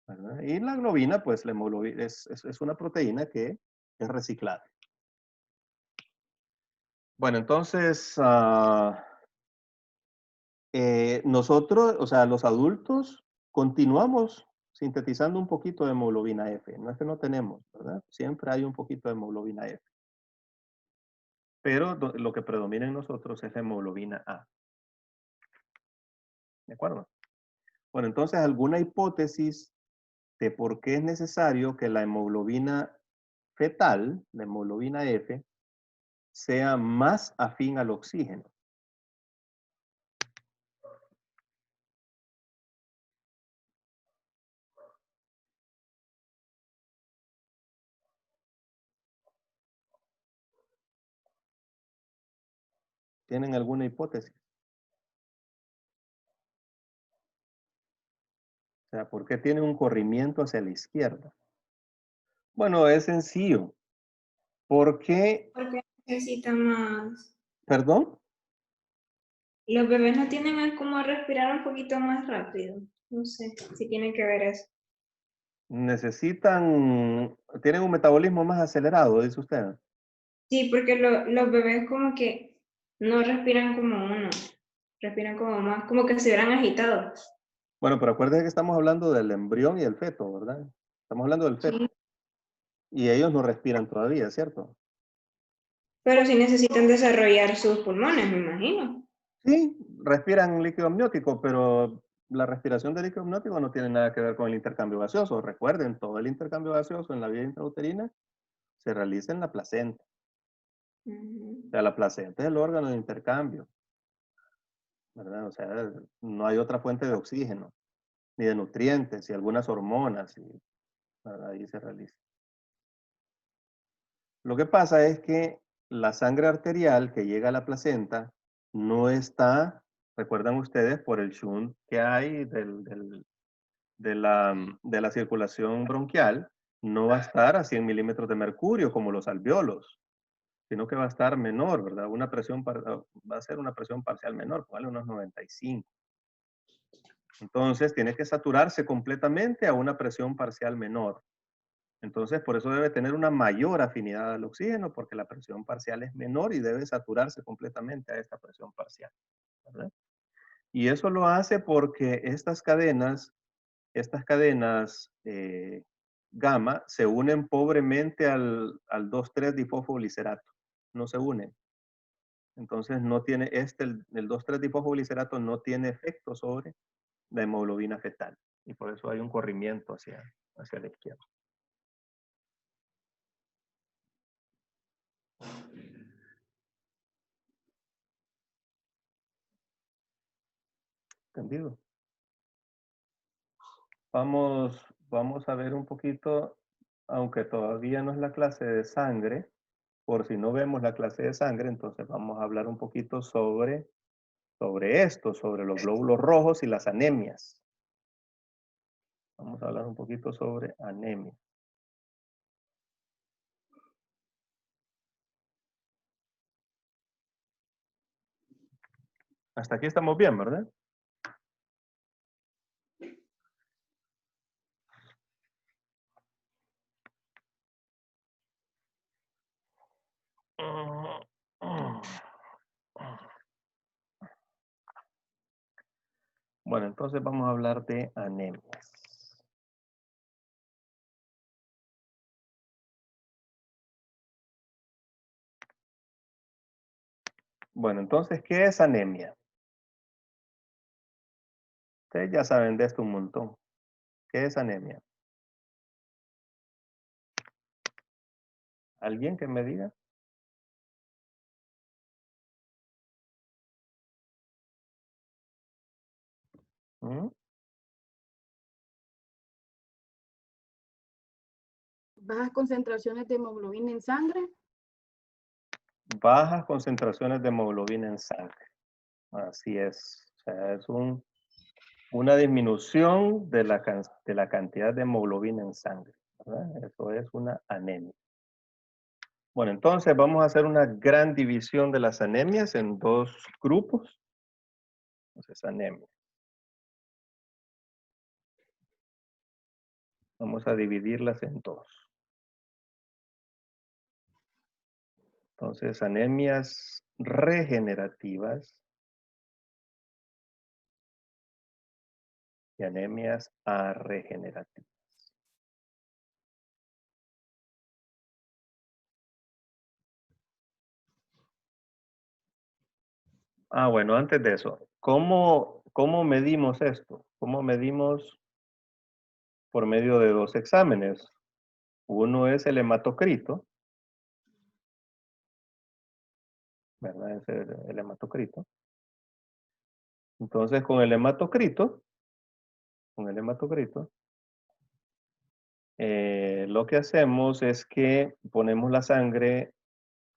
¿verdad? Y la globina, pues la hemoglobina es una proteína que es reciclada. Bueno, entonces, nosotros, o sea, los adultos, continuamos sintetizando un poquito de hemoglobina F. No es que no tenemos, ¿verdad? Siempre hay un poquito de hemoglobina F. Pero lo que predomina en nosotros es la hemoglobina A. ¿De acuerdo? Bueno, entonces, ¿alguna hipótesis de por qué es necesario que la hemoglobina fetal, la hemoglobina F, sea más afín al oxígeno? ¿Tienen alguna hipótesis? O sea, ¿por qué tiene un corrimiento hacia la izquierda? Bueno, es sencillo. Porque, Porque necesitan más. perdón, Los bebés no tienen como respirar un poquito más rápido. No sé si tiene que ver eso. tienen un metabolismo más acelerado, dice usted. Sí, porque los bebés como que no respiran como uno. Respiran como más, como que se hubieran agitado. Bueno, pero acuérdense que estamos hablando del embrión y el feto, ¿verdad? Estamos hablando del feto. Sí. Y ellos no respiran todavía, ¿cierto? Pero sí necesitan desarrollar sus pulmones, me imagino. Sí, respiran líquido amniótico, pero la respiración de líquido amniótico no tiene nada que ver con el intercambio gaseoso. Recuerden, todo el intercambio gaseoso en la vía intrauterina se realiza en la placenta. O sea, la placenta es el órgano de intercambio, ¿verdad? O sea, no hay otra fuente de oxígeno, ni de nutrientes, y algunas hormonas, y ¿verdad? Ahí se realiza. Lo que pasa es que la sangre arterial que llega a la placenta no está, recuerdan ustedes, por el shunt que hay de la circulación bronquial, no va a estar a 100 milímetros de mercurio como los alvéolos, sino que va a estar menor, ¿verdad? Va a ser una presión parcial menor, ¿vale? Unos 95. Entonces, tiene que saturarse completamente a una presión parcial menor. Entonces, por eso debe tener una mayor afinidad al oxígeno, porque la presión parcial es menor y debe saturarse completamente a esta presión parcial, ¿verdad? Y eso lo hace porque estas cadenas gamma se unen pobremente al 2,3-difosfoglicerato. No se unen. Entonces, no tiene el 2,3-difosfoglicerato no tiene efecto sobre la hemoglobina fetal. Y por eso hay un corrimiento hacia la izquierda. ¿Entendido? Vamos a ver un poquito, aunque todavía no es la clase de sangre, por si no vemos la clase de sangre, entonces vamos a hablar un poquito sobre esto, sobre los glóbulos rojos y las anemias. Vamos a hablar un poquito sobre anemia. Hasta aquí estamos bien, ¿verdad? Bueno, entonces vamos a hablar de anemias. Bueno, entonces, ¿qué es anemia? Ustedes ya saben de esto un montón. ¿Qué es anemia? ¿Alguien que me diga? ¿Mm? Bajas concentraciones de hemoglobina en sangre. Bajas concentraciones de hemoglobina en sangre. Así es. O sea, una disminución de la cantidad de hemoglobina en sangre, ¿verdad? Eso es una anemia. Bueno, entonces vamos a hacer una gran división de las anemias en dos grupos. Entonces, anemia. Vamos a dividirlas en dos. Entonces, anemias regenerativas y anemias arregenerativas. Bueno, antes de eso, ¿cómo medimos esto? ¿Cómo medimos? Por medio de dos exámenes. Uno es el hematocrito, ¿verdad? Es el hematocrito. Entonces, con el hematocrito, lo que hacemos es que ponemos la sangre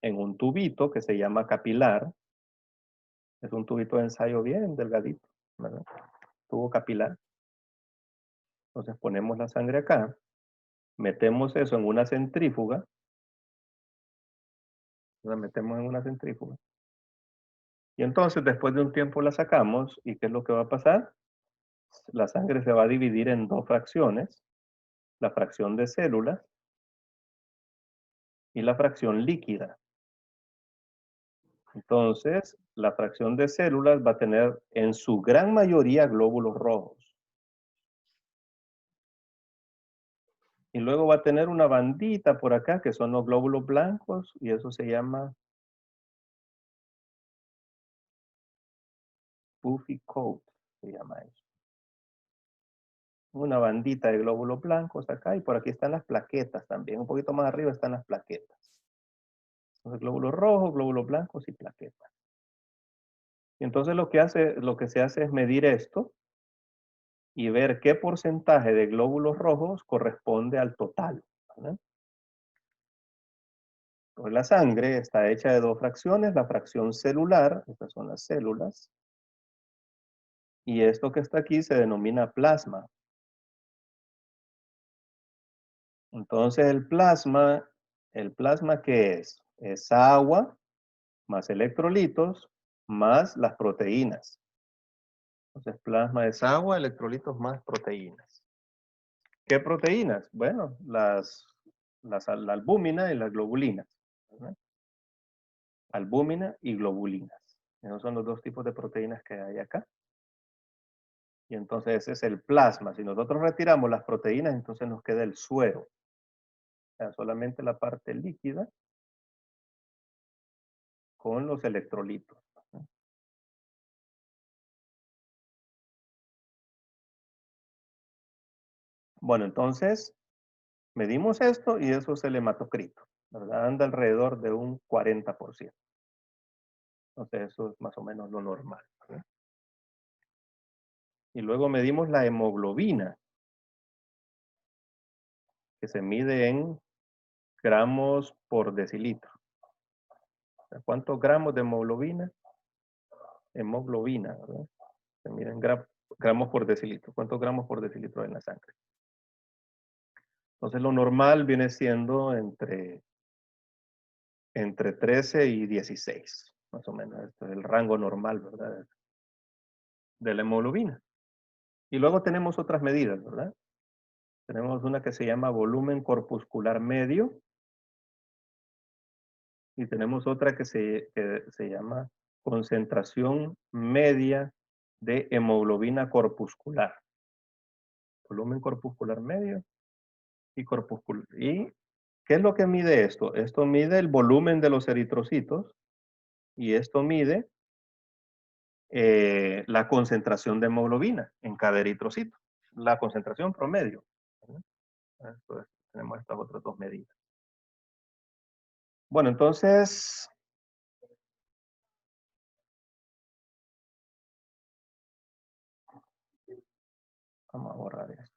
en un tubito que se llama capilar. Es un tubito de ensayo bien delgadito, ¿verdad? Tubo capilar. Entonces ponemos la sangre acá, metemos eso en una centrífuga, la metemos en una centrífuga. Y entonces después de un tiempo la sacamos, ¿y qué es lo que va a pasar? La sangre se va a dividir en dos fracciones, la fracción de células y la fracción líquida. Entonces, la fracción de células va a tener en su gran mayoría glóbulos rojos. Y luego va a tener una bandita por acá que son los glóbulos blancos y eso se llama puffy coat, se llama eso. Una bandita de glóbulos blancos acá y por aquí están las plaquetas también. Un poquito más arriba están las plaquetas. Entonces, glóbulos rojos, glóbulos blancos y plaquetas. Y entonces lo que se hace es medir esto y ver qué porcentaje de glóbulos rojos corresponde al total, ¿verdad? Pues la sangre está hecha de dos fracciones, la fracción celular, estas son las células, y esto que está aquí se denomina plasma. Entonces el plasma ¿qué es? Es agua más electrolitos más las proteínas. Entonces plasma es agua, electrolitos más proteínas. ¿Qué proteínas? Bueno, la albúmina y las globulinas, ¿verdad? Albúmina y globulinas. Esos son los dos tipos de proteínas que hay acá. Y entonces ese es el plasma. Si nosotros retiramos las proteínas, entonces nos queda el suero. O sea, solamente la parte líquida con los electrolitos. Bueno, entonces medimos esto y eso es el hematocrito, ¿verdad? Anda alrededor de un 40%. Entonces eso es más o menos lo normal, ¿verdad? Y luego medimos la hemoglobina, que se mide en gramos por decilitro. O sea, ¿cuántos gramos de hemoglobina? Hemoglobina, ¿verdad? Se mide en gramos por decilitro. ¿Cuántos gramos por decilitro hay en la sangre? Entonces lo normal viene siendo entre 13 y 16, más o menos. Este es el rango normal, ¿verdad? De la hemoglobina. Y luego tenemos otras medidas, ¿verdad? Tenemos una que se llama volumen corpuscular medio. Y tenemos otra que se llama concentración media de hemoglobina corpuscular. Volumen corpuscular medio y corpuscular. ¿Y qué es lo que mide esto? Esto mide el volumen de los eritrocitos y esto mide la concentración de hemoglobina en cada eritrocito. La concentración promedio. Entonces, tenemos estas otras dos medidas. Bueno, entonces, vamos a borrar esto.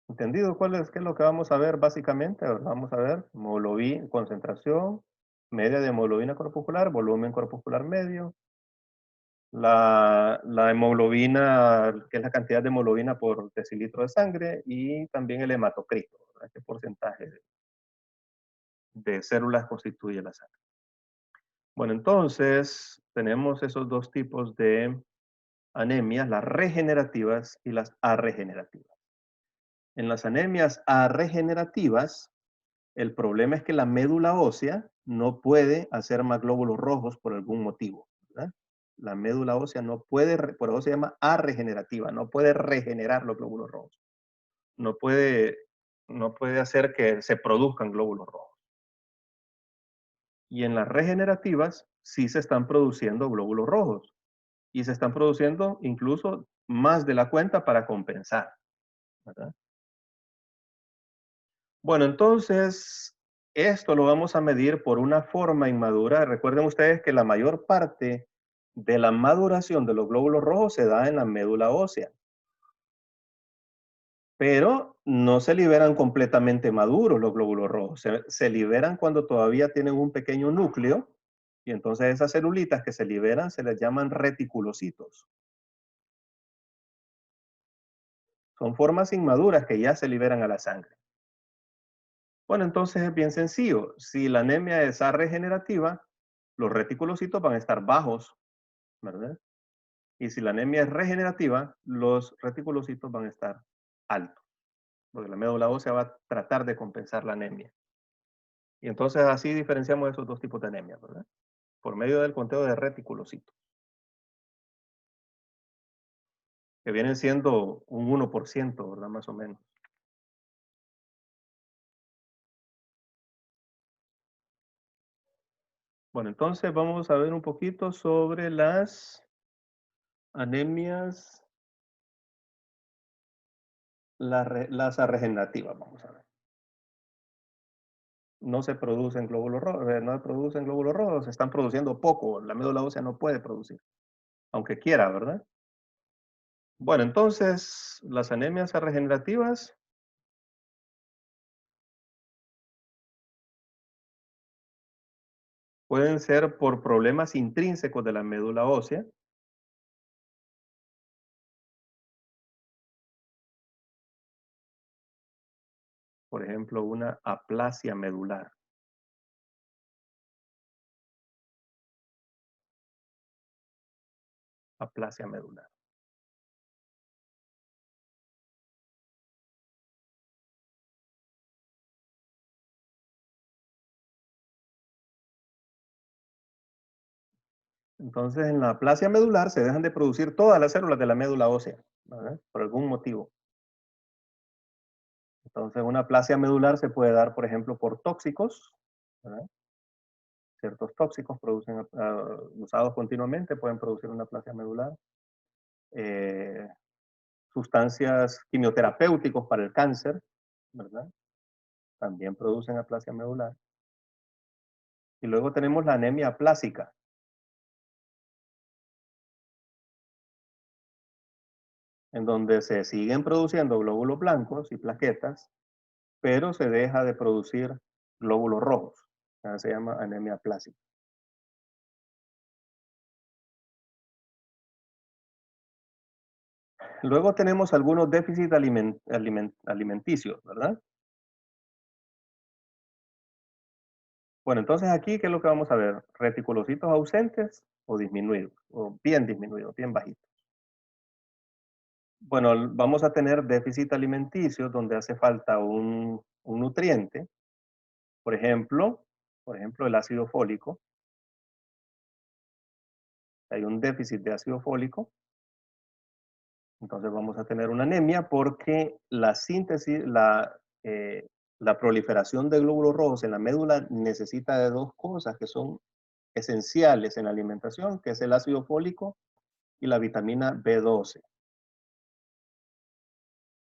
¿Entendido qué es lo que vamos a ver básicamente? Vamos a ver hemoglobina, concentración media de hemoglobina corpuscular, volumen corpuscular medio la hemoglobina, que es la cantidad de hemoglobina por decilitro de sangre, y también el hematocrito, ¿verdad? ¿Qué porcentaje de células constituye la sangre? Bueno, entonces tenemos esos dos tipos de anemias, las regenerativas y las arregenerativas. En las anemias arregenerativas, el problema es que la médula ósea no puede hacer más glóbulos rojos por algún motivo, ¿verdad? La médula ósea no puede, por eso se llama arregenerativa, no puede regenerar los glóbulos rojos. No puede hacer que se produzcan glóbulos rojos. Y en las regenerativas sí se están produciendo glóbulos rojos. Y se están produciendo incluso más de la cuenta para compensar, ¿verdad? Bueno, entonces, esto lo vamos a medir por una forma inmadura. Recuerden ustedes que la mayor parte de la maduración de los glóbulos rojos se da en la médula ósea. Pero no se liberan completamente maduros los glóbulos rojos. Se liberan cuando todavía tienen un pequeño núcleo. Y entonces esas celulitas que se liberan se les llaman reticulocitos. Son formas inmaduras que ya se liberan a la sangre. Bueno, entonces es bien sencillo. Si la anemia es regenerativa, los reticulocitos van a estar bajos, ¿verdad? Y si la anemia es regenerativa, los reticulocitos van a estar altos, porque la médula ósea va a tratar de compensar la anemia. Y entonces así diferenciamos esos dos tipos de anemia, ¿verdad? Por medio del conteo de reticulocitos, que vienen siendo un 1%, ¿verdad? Más o menos. Bueno, entonces vamos a ver un poquito sobre las anemias, las regenerativas, vamos a ver. No se producen glóbulos rojos, no se producen glóbulos rojos, se están produciendo poco, la médula ósea no puede producir, aunque quiera, ¿verdad? Bueno, entonces, las anemias regenerativas pueden ser por problemas intrínsecos de la médula ósea. Por ejemplo, una aplasia medular. Aplasia medular. Entonces, en la aplasia medular se dejan de producir todas las células de la médula ósea, ¿verdad? Por algún motivo. Entonces, una aplasia medular se puede dar, por ejemplo, por tóxicos, ¿verdad? Ciertos tóxicos usados continuamente pueden producir una aplasia medular. Sustancias quimioterapéuticos para el cáncer, ¿verdad? También producen aplasia medular. Y luego tenemos la anemia aplásica. En donde se siguen produciendo glóbulos blancos y plaquetas, pero se deja de producir glóbulos rojos. Se llama anemia aplásica. Luego tenemos algunos déficits alimenticios, ¿verdad? Bueno, entonces aquí, ¿qué es lo que vamos a ver? Reticulocitos ausentes o disminuidos, o bien disminuidos, bien bajitos. Bueno, vamos a tener déficit alimenticio donde hace falta un nutriente. Por ejemplo, el ácido fólico. Hay un déficit de ácido fólico. Entonces vamos a tener una anemia porque la síntesis, la proliferación de glóbulos rojos en la médula necesita de dos cosas que son esenciales en la alimentación, que es el ácido fólico y la vitamina B12.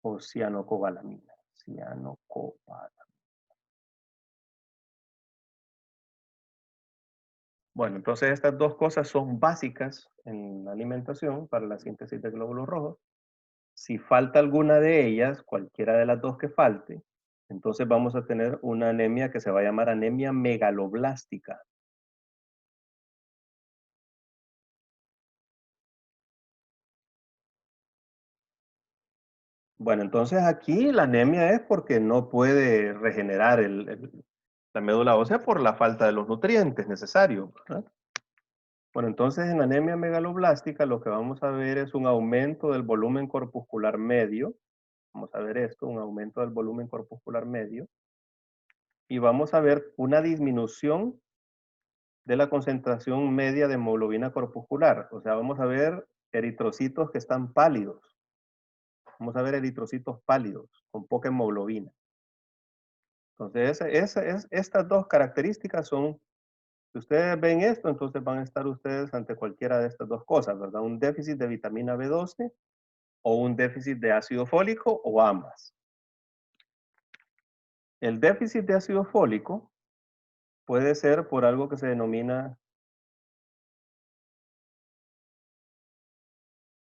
O cianocobalamina. Bueno, entonces estas dos cosas son básicas en la alimentación para la síntesis de glóbulos rojos. Si falta alguna de ellas, cualquiera de las dos que falte, entonces vamos a tener una anemia que se va a llamar anemia megaloblástica. Bueno, entonces aquí la anemia es porque no puede regenerar la médula ósea por la falta de los nutrientes necesarios, ¿verdad? Bueno, entonces en anemia megaloblástica lo que vamos a ver es un aumento del volumen corpuscular medio. Vamos a ver esto, un aumento del volumen corpuscular medio. Y vamos a ver una disminución de la concentración media de hemoglobina corpuscular. O sea, vamos a ver eritrocitos que están pálidos. Vamos a ver eritrocitos pálidos, con poca hemoglobina. Entonces, estas dos características son, si ustedes ven esto, entonces van a estar ustedes ante cualquiera de estas dos cosas, ¿verdad? Un déficit de vitamina B12 o un déficit de ácido fólico o ambas. El déficit de ácido fólico puede ser por algo que se denomina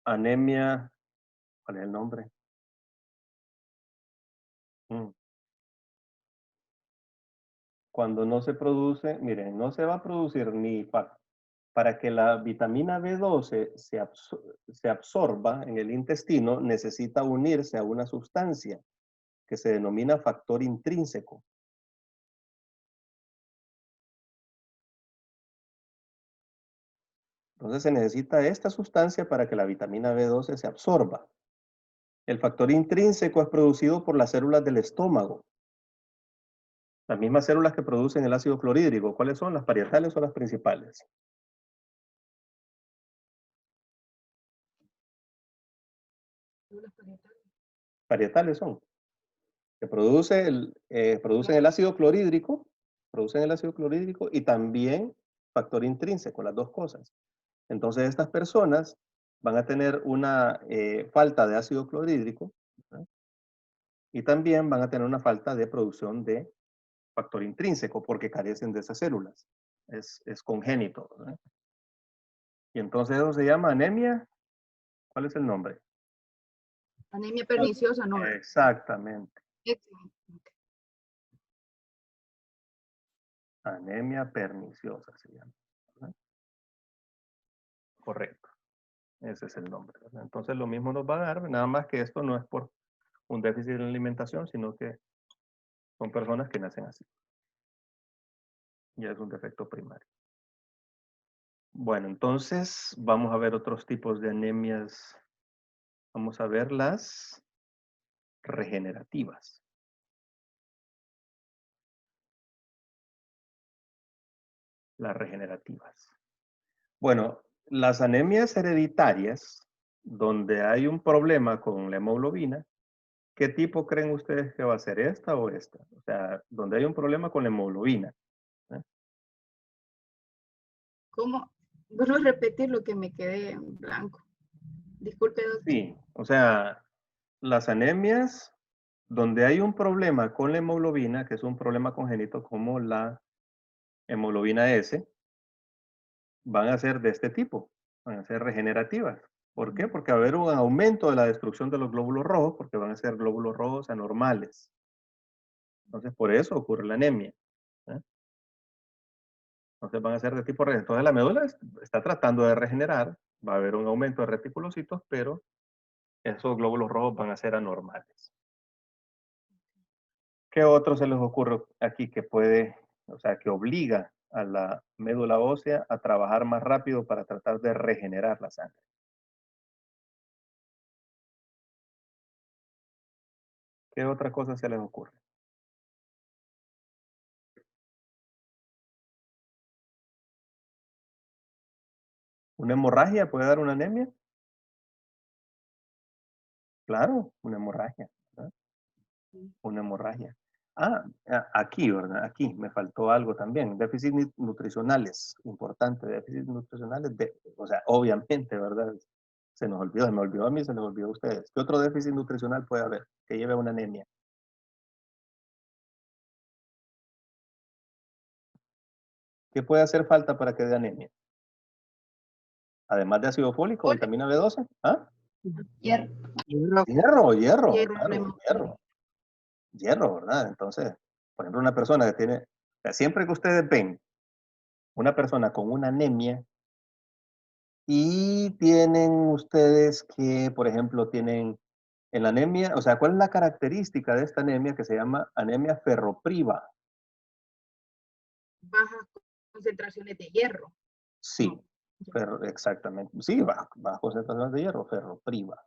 anemia, ¿cuál es el nombre? Cuando no se produce, miren, no se va a producir ni para que la vitamina B12 se absorba en el intestino, necesita unirse a una sustancia que se denomina factor intrínseco. Entonces se necesita esta sustancia para que la vitamina B12 se absorba. El factor intrínseco es producido por las células del estómago. Las mismas células que producen el ácido clorhídrico. ¿Cuáles son? ¿Las parietales o las principales? Parietales son. Que producen el ácido clorhídrico, y también factor intrínseco, las dos cosas. Entonces estas personas van a tener una falta de ácido clorhídrico, ¿verdad? Y también van a tener una falta de producción de factor intrínseco porque carecen de esas células. Es congénito, ¿verdad? Y entonces eso se llama anemia. ¿Cuál es el nombre? Anemia perniciosa, no. Exactamente. Excelente. Anemia perniciosa se llama, ¿verdad? Correcto. Ese es el nombre, ¿verdad? Entonces lo mismo nos va a dar, nada más que esto no es por un déficit de alimentación, sino que son personas que nacen así. Ya es un defecto primario. Bueno, entonces vamos a ver otros tipos de anemias. Vamos a ver las regenerativas. Las regenerativas. Bueno, las anemias hereditarias, donde hay un problema con la hemoglobina, ¿qué tipo creen ustedes que va a ser, esta o esta? O sea, donde hay un problema con la hemoglobina. ¿Cómo? Vuelvo a repetir lo que me quedé en blanco. Disculpe, doctor. Sí, o sea, las anemias donde hay un problema con la hemoglobina, que es un problema congénito como la hemoglobina S, van a ser de este tipo, van a ser regenerativas. ¿Por qué? Porque va a haber un aumento de la destrucción de los glóbulos rojos, porque van a ser glóbulos rojos anormales. Entonces, por eso ocurre la anemia. ¿Eh? Entonces, van a ser de tipo regenerativo. Entonces, la médula está tratando de regenerar, va a haber un aumento de reticulocitos, pero esos glóbulos rojos van a ser anormales. ¿Qué otro se les ocurre aquí que puede, o sea, que obliga a la médula ósea a trabajar más rápido para tratar de regenerar la sangre? ¿Qué otra cosa se les ocurre? ¿Una hemorragia puede dar una anemia? Claro, una hemorragia, ¿verdad? Una hemorragia. Aquí, ¿verdad? Aquí me faltó algo también. Déficit nutricionales, importante. Déficit nutricionales, o sea, obviamente, ¿verdad? Se nos olvidó, se me olvidó a mí, se les olvidó a ustedes. ¿Qué otro déficit nutricional puede haber que lleve a una anemia? ¿Qué puede hacer falta para que dé anemia? Además de ácido fólico, Fólico. vitamina B12. ¿Ah? Hierro. Hierro, Hierro, claro, hierro. Hierro, ¿verdad? Entonces, por ejemplo, una persona que tiene, o sea, siempre que ustedes ven una persona con una anemia y tienen ustedes que, por ejemplo, tienen En la anemia, o sea, ¿cuál es la característica de esta anemia que se llama anemia ferropriva? Bajas concentraciones de hierro. Sí, exactamente. Sí, bajas concentraciones de hierro, ferropriva.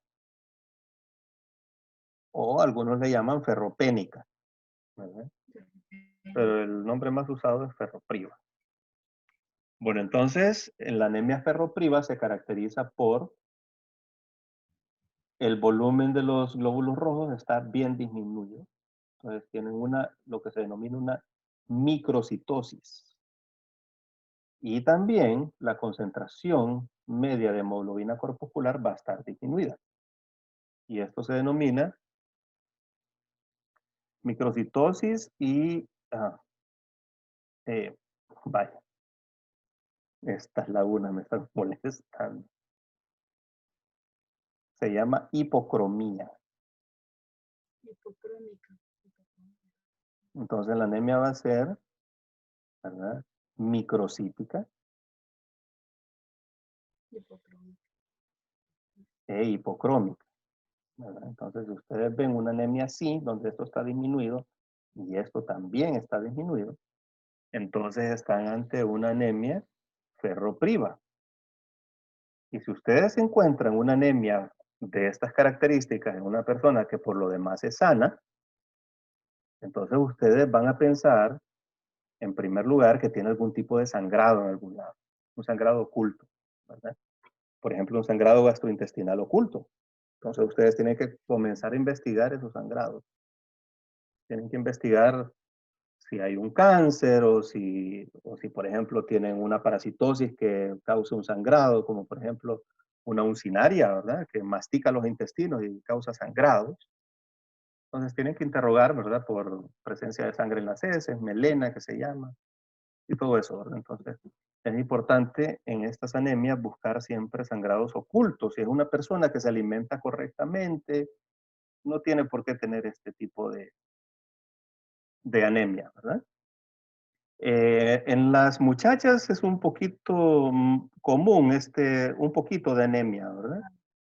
O algunos le llaman ferropénica, ¿verdad? Pero el nombre más usado es ferropriva. Bueno, entonces, la anemia ferropriva se caracteriza por el volumen de los glóbulos rojos está bien disminuido. Entonces tienen lo que se denomina una microcitosis. Y también la concentración media de hemoglobina corpuscular va a estar disminuida. Y esto se denomina microcitosis y, vaya, estas lagunas me están molestando. Se llama hipocromía. Hipocrómica. Entonces la anemia va a ser, ¿verdad?, microcítica Hipocrómica. e hipocrómica, ¿verdad? Entonces, si ustedes ven una anemia así, donde esto está disminuido y esto también está disminuido, entonces están ante una anemia ferropriva. Y si ustedes encuentran una anemia de estas características en una persona que por lo demás es sana, entonces ustedes van a pensar, en primer lugar, que tiene algún tipo de sangrado en algún lado, un sangrado oculto, ¿verdad? Por ejemplo, un sangrado gastrointestinal oculto. Entonces ustedes tienen que comenzar a investigar esos sangrados. Tienen que investigar si hay un cáncer o si, por ejemplo, tienen una parasitosis que causa un sangrado, como por ejemplo una uncinaria, ¿verdad?, que mastica los intestinos y causa sangrados. Entonces tienen que interrogar, ¿verdad?, por presencia de sangre en las heces, melena que se llama, y todo eso, ¿verdad? Entonces es importante en estas anemias buscar siempre sangrados ocultos. Si es una persona que se alimenta correctamente, no tiene por qué tener este tipo de anemia, ¿verdad? En las muchachas es un poquito común un poquito de anemia, ¿verdad?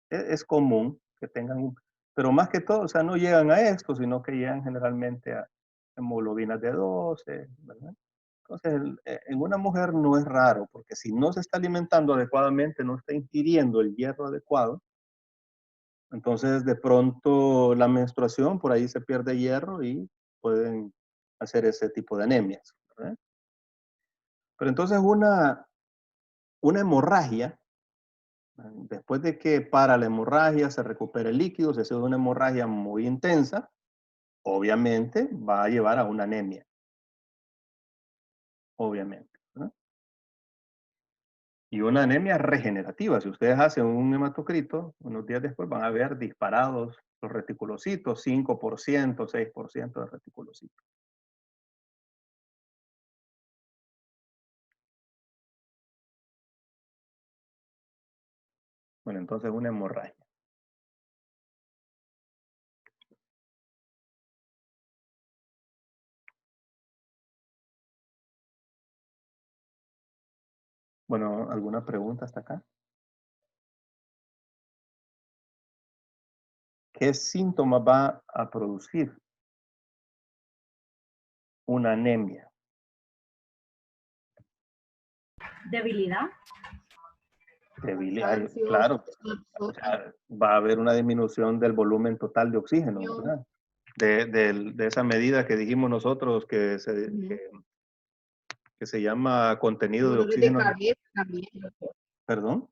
Es común que tengan, pero más que todo, o sea, no llegan a esto, sino que llegan generalmente a hemoglobinas de 12, ¿verdad? Entonces, en una mujer no es raro, porque si no se está alimentando adecuadamente, no está ingiriendo el hierro adecuado, entonces de pronto la menstruación, por ahí se pierde hierro y pueden hacer ese tipo de anemias, ¿verdad? Pero entonces una hemorragia, después de que para la hemorragia se recupere el líquido, se hace una hemorragia muy intensa, obviamente va a llevar a una anemia. Obviamente, ¿no? Y una anemia regenerativa. Si ustedes hacen un hematocrito, unos días después van a ver disparados los reticulocitos, 5%, 6% de reticulocitos. Bueno, entonces una hemorragia. Bueno, ¿alguna pregunta hasta acá? ¿Qué síntomas va a producir una anemia? Debilidad. Debilidad, Cansancio, claro. O sea, va a haber una disminución del volumen total de oxígeno, ¿verdad? De esa medida que dijimos nosotros que se llama contenido de dolores de oxígeno. cabeza también. ¿Perdón?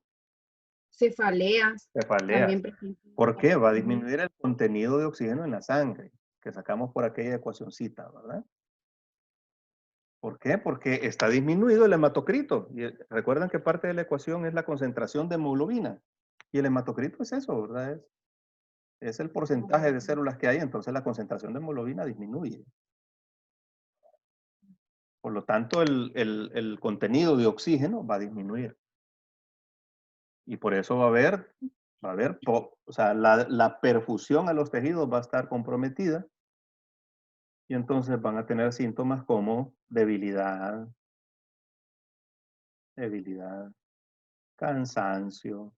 Cefaleas. Cefaleas. También presentan. ¿Por qué? Va a disminuir el contenido de oxígeno en la sangre, que sacamos por aquella ecuacioncita, ¿verdad? ¿Por qué? Porque está disminuido el hematocrito. Y recuerdan que parte de la ecuación es la concentración de hemoglobina. Y el hematocrito es eso, ¿verdad? Es el porcentaje de células que hay, entonces la concentración de hemoglobina disminuye. Por lo tanto, el contenido de oxígeno va a disminuir. Y por eso va a haber, o sea, la perfusión a los tejidos va a estar comprometida. Y entonces van a tener síntomas como debilidad, cansancio,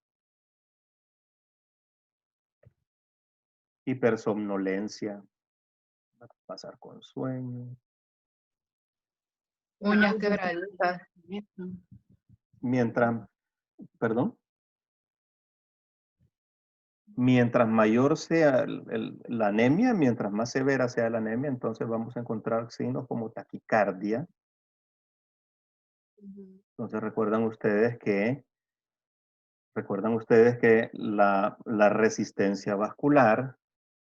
hipersomnolencia, va a pasar con sueño. Uñas Náuseas, quebradizas. eso. Mientras, perdón, mientras mayor sea la anemia, mientras más severa sea la anemia, entonces vamos a encontrar signos como taquicardia. Ujú. Entonces recuerdan ustedes que la resistencia vascular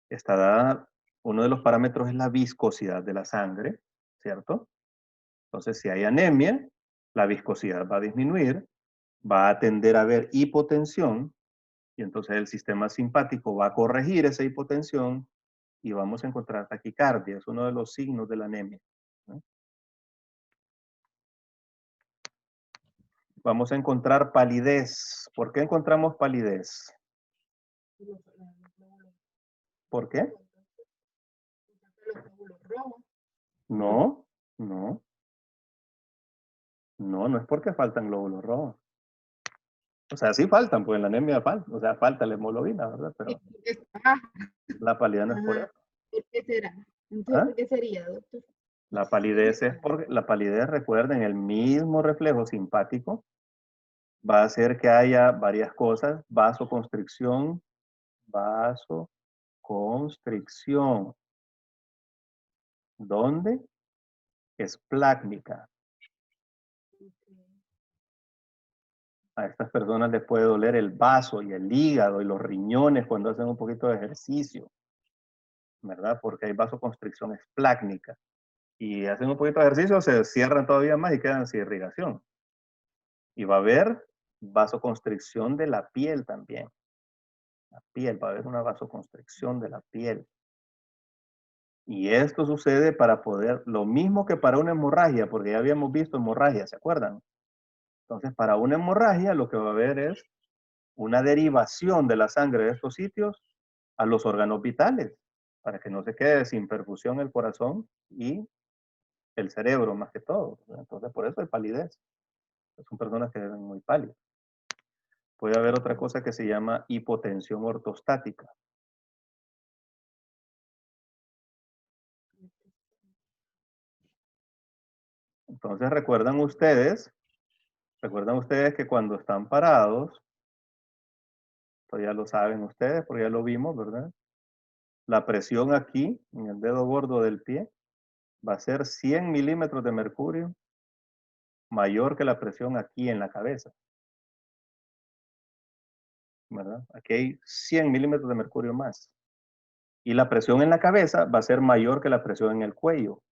está dada, uno de los parámetros es la viscosidad de la sangre, ¿cierto? Entonces si hay anemia, la viscosidad va a disminuir, va a tender a haber hipotensión, y entonces el sistema simpático va a corregir esa hipotensión y vamos a encontrar taquicardia. Es uno de los signos de la anemia, ¿no? Vamos a encontrar palidez. ¿Por qué encontramos palidez? ¿Por qué? Los glóbulos rojos. No, no, no es porque faltan glóbulos rojos. O sea, sí faltan, pues en la anemia falta, o sea, falta la hemoglobina, ¿verdad? Pero Ah, la palidez no es por ajá. eso. ¿Por qué será? Entonces, ¿Ah? ¿por qué sería, doctor? La palidez es porque, la palidez, recuerden, el mismo reflejo simpático va a hacer que haya varias cosas, vasoconstricción, ¿Dónde? Esplácnica. A estas personas les puede doler el vaso y el hígado y los riñones cuando hacen un poquito de ejercicio, ¿verdad? Porque hay vasoconstricción esplácnica. Y hacen un poquito de ejercicio, se cierran todavía más y quedan sin irrigación. Y va a haber vasoconstricción de la piel también. La piel, va a haber una vasoconstricción de la piel. Y esto sucede para poder, lo mismo que para una hemorragia, porque ya habíamos visto hemorragia, ¿se acuerdan? Entonces, para una hemorragia lo que va a haber es una derivación de la sangre de estos sitios a los órganos vitales, para que no se quede sin perfusión el corazón y el cerebro más que todo. Entonces, por eso hay palidez. Son personas que ven muy pálidas. Puede haber otra cosa que se llama hipotensión ortostática. Entonces, recuerdan ustedes que cuando están parados, esto ya lo saben ustedes, porque ya lo vimos, ¿verdad? La presión aquí, en el dedo gordo del pie, va a ser 100 milímetros de mercurio mayor que la presión aquí en la cabeza, ¿verdad? Aquí hay 100 milímetros de mercurio más. Y la presión en la cabeza va a ser mayor que la presión en el cuello.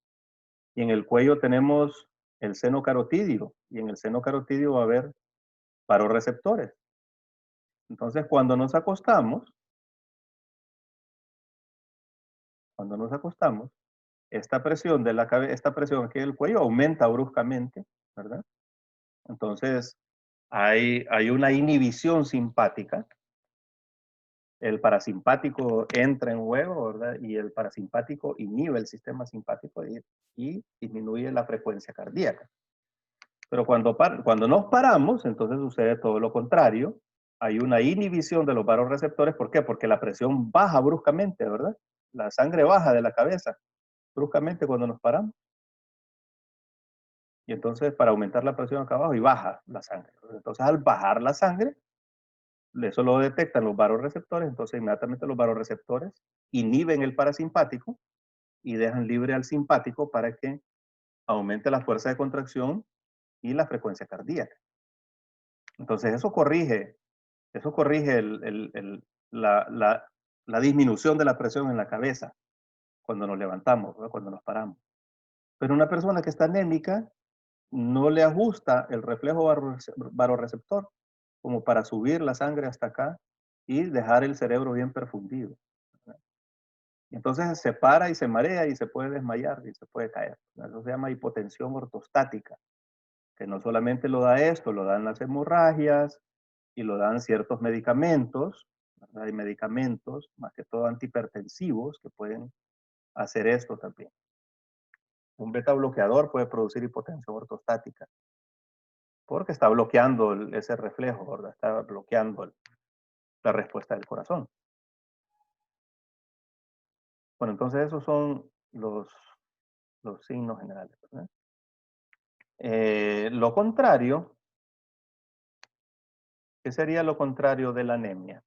Y en el cuello tenemos el seno carotidio, y en el seno carotidio va a haber vasoreceptores. Entonces, cuando nos acostamos, esta presión de la cabeza, esta presión aquí del cuello aumenta bruscamente, ¿verdad? Entonces, hay una inhibición simpática. El parasimpático entra en juego, ¿verdad? Y el parasimpático inhibe el sistema simpático y disminuye la frecuencia cardíaca. Pero cuando nos paramos, entonces sucede todo lo contrario. Hay una inhibición de los vasoreceptores. ¿Por qué? Porque la presión baja bruscamente, ¿verdad? La sangre baja de la cabeza bruscamente cuando nos paramos. Y entonces para aumentar la presión acá abajo y baja la sangre. Entonces al bajar la sangre, eso lo detectan los vasoreceptores, entonces inmediatamente los vasoreceptores inhiben el parasimpático y dejan libre al simpático para que aumente la fuerza de contracción y la frecuencia cardíaca. Entonces eso corrige la disminución de la presión en la cabeza cuando nos levantamos, ¿verdad? Cuando nos paramos. Pero una persona que está anémica no le ajusta el reflejo vasoreceptor como para subir la sangre hasta acá y dejar el cerebro bien perfundido. Entonces se para y se marea y se puede desmayar y se puede caer. Eso se llama hipotensión ortostática, que no solamente lo da esto, lo dan las hemorragias y lo dan ciertos medicamentos, ¿verdad? Hay medicamentos, más que todo antihipertensivos, que pueden hacer esto también. Un beta bloqueador puede producir hipotensión ortostática, porque está bloqueando ese reflejo, ¿verdad? Está bloqueando la respuesta del corazón. Bueno, entonces esos son los signos generales, ¿verdad? Lo contrario, ¿qué sería lo contrario de la anemia?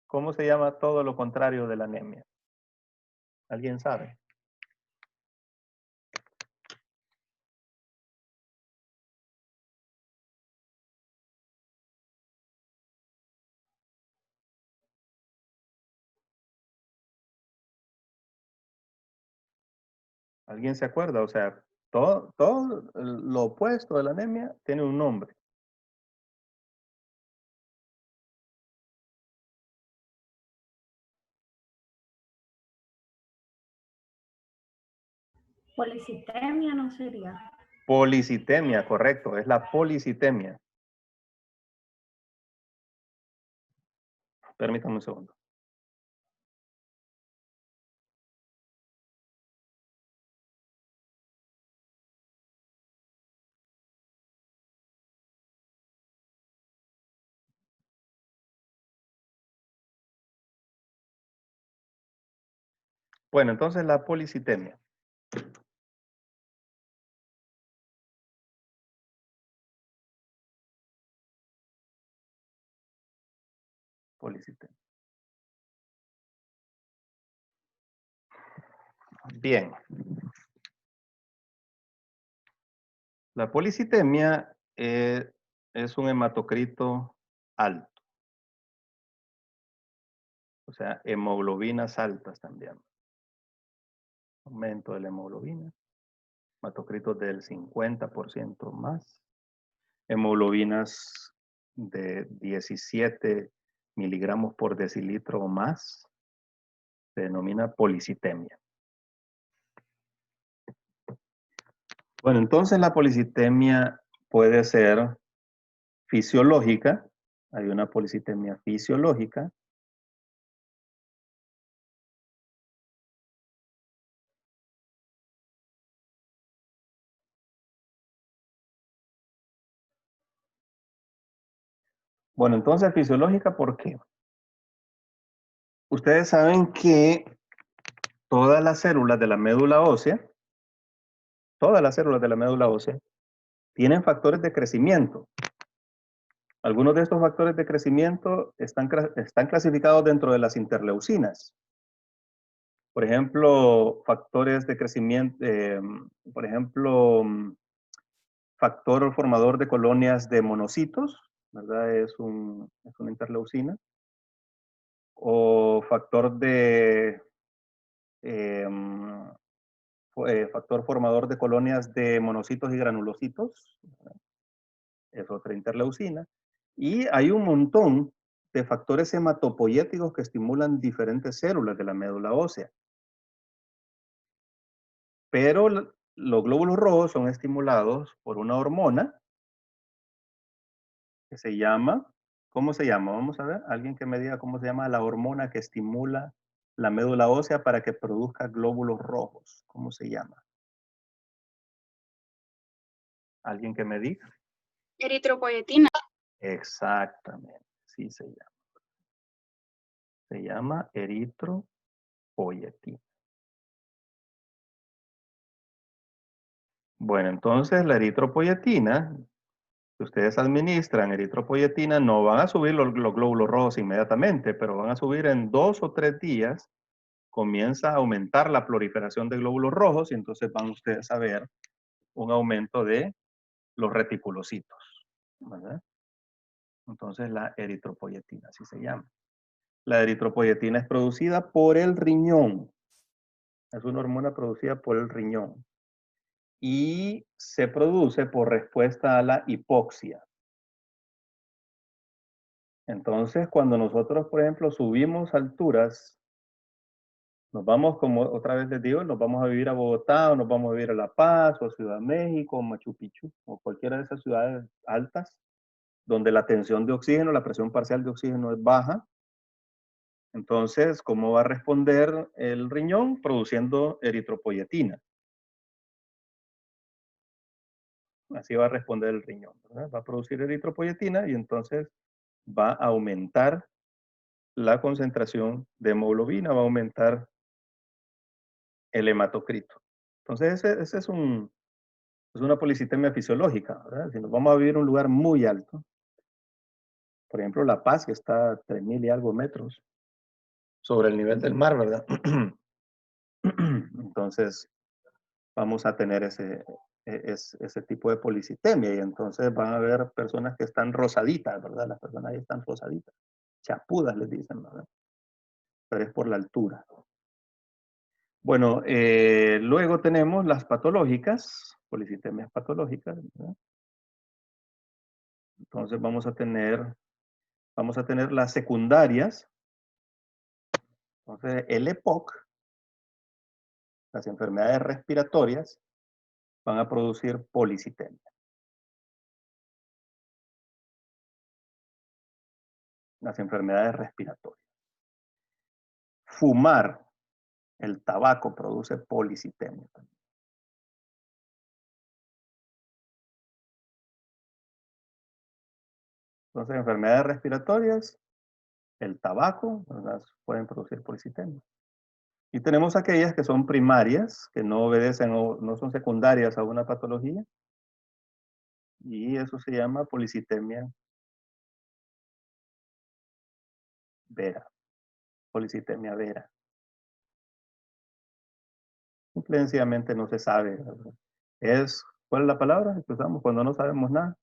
¿Cómo se llama todo lo contrario de la anemia? ¿Alguien sabe? ¿Alguien se acuerda? O sea, todo lo opuesto de la anemia tiene un nombre. Policitemia no sería. Policitemia, correcto, es la policitemia. Permítame un segundo. Bueno, entonces la policitemia. Policitemia. Bien. La policitemia es un hematocrito alto. O sea, hemoglobinas altas también. Aumento de la hemoglobina. Hematocritos del 50% más. Hemoglobinas de 17 miligramos por decilitro o más. Se denomina policitemia. Bueno, entonces la policitemia puede ser fisiológica. Hay una policitemia fisiológica. Bueno, entonces fisiológica, ¿por qué? Ustedes saben que todas las células de la médula ósea, tienen factores de crecimiento. Algunos de estos factores de crecimiento están clasificados dentro de las interleucinas. Por ejemplo, factores de crecimiento, por ejemplo, factor formador de colonias de monocitos, ¿verdad? Es una interleucina. O factor de factor formador de colonias de monocitos y granulocitos, es otra interleucina. Y hay un montón de factores hematopoyéticos que estimulan diferentes células de la médula ósea. Pero los glóbulos rojos son estimulados por una hormona que se llama, ¿cómo se llama? Vamos a ver, alguien que me diga cómo se llama la hormona que estimula la médula ósea para que produzca glóbulos rojos. ¿Cómo se llama? ¿Alguien que me diga? Eritropoyetina. Exactamente, sí se llama. Se llama eritropoyetina. Bueno, entonces la eritropoyetina, si ustedes administran eritropoyetina, no van a subir los glóbulos rojos inmediatamente, pero van a subir en 2 o 3 días. Comienza a aumentar la proliferación de glóbulos rojos y entonces van ustedes a ver un aumento de los reticulocitos, ¿verdad? Entonces la eritropoyetina, así se llama. La eritropoyetina es producida por el riñón. Es una hormona producida por el riñón. Y se produce por respuesta a la hipoxia. Entonces, cuando nosotros, por ejemplo, subimos alturas, nos vamos, como otra vez les digo, nos vamos a vivir a Bogotá, o nos vamos a vivir a La Paz, o a Ciudad de México, o Machu Picchu, o cualquiera de esas ciudades altas, donde la tensión de oxígeno, la presión parcial de oxígeno es baja. Entonces, ¿cómo va a responder el riñón? Produciendo eritropoyetina. Así va a responder el riñón, ¿verdad? Va a producir eritropoyetina y entonces va a aumentar la concentración de hemoglobina, va a aumentar el hematocrito. Entonces, ese es una policitemia fisiológica, ¿verdad? Si nos vamos a vivir en un lugar muy alto, por ejemplo, La Paz, que está a 3.000 y algo metros sobre el nivel del mar, ¿verdad? Entonces, vamos a tener ese tipo de policitemia, y entonces van a haber personas que están rosaditas, ¿verdad? Las personas ahí están rosaditas, chapudas les dicen, ¿verdad? Pero es por la altura. Bueno, luego tenemos las patológicas, policitemias patológicas, ¿verdad? Entonces vamos a tener las secundarias. Entonces el EPOC, las enfermedades respiratorias, van a producir policitemia. Las enfermedades respiratorias. Fumar, el tabaco produce policitemia también. Entonces, enfermedades respiratorias, el tabaco, ¿verdad? Pueden producir policitemia. Y tenemos aquellas que son primarias, que no obedecen o no son secundarias a una patología. Y eso se llama policitemia vera. Policitemia vera. Sencillamente no se sabe, ¿verdad? ¿Cuál es la palabra que usamos cuando no sabemos nada?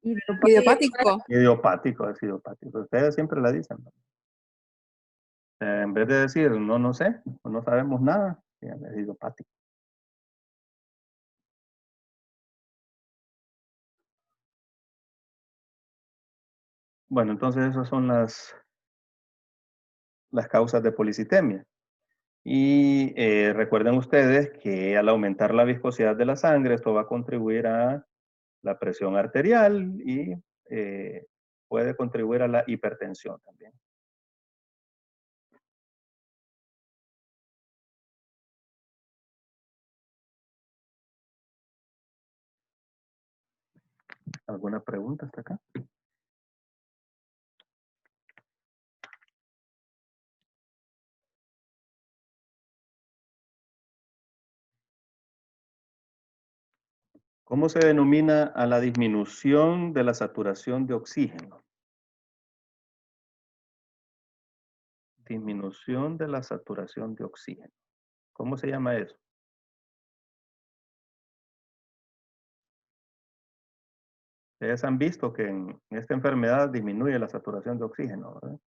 Idiopático. Idiopático, es idiopático. Ustedes siempre la dicen, ¿no? En vez de decir no sé, o no sabemos nada, es idiopático. Bueno, entonces esas son las causas de policitemia. Y recuerden ustedes que al aumentar la viscosidad de la sangre, esto va a contribuir a la presión arterial y puede contribuir a la hipertensión también. ¿Alguna pregunta hasta acá? ¿Cómo se denomina a la disminución de la saturación de oxígeno? Disminución de la saturación de oxígeno. ¿Cómo se llama eso? Ustedes han visto que en esta enfermedad disminuye la saturación de oxígeno, ¿verdad?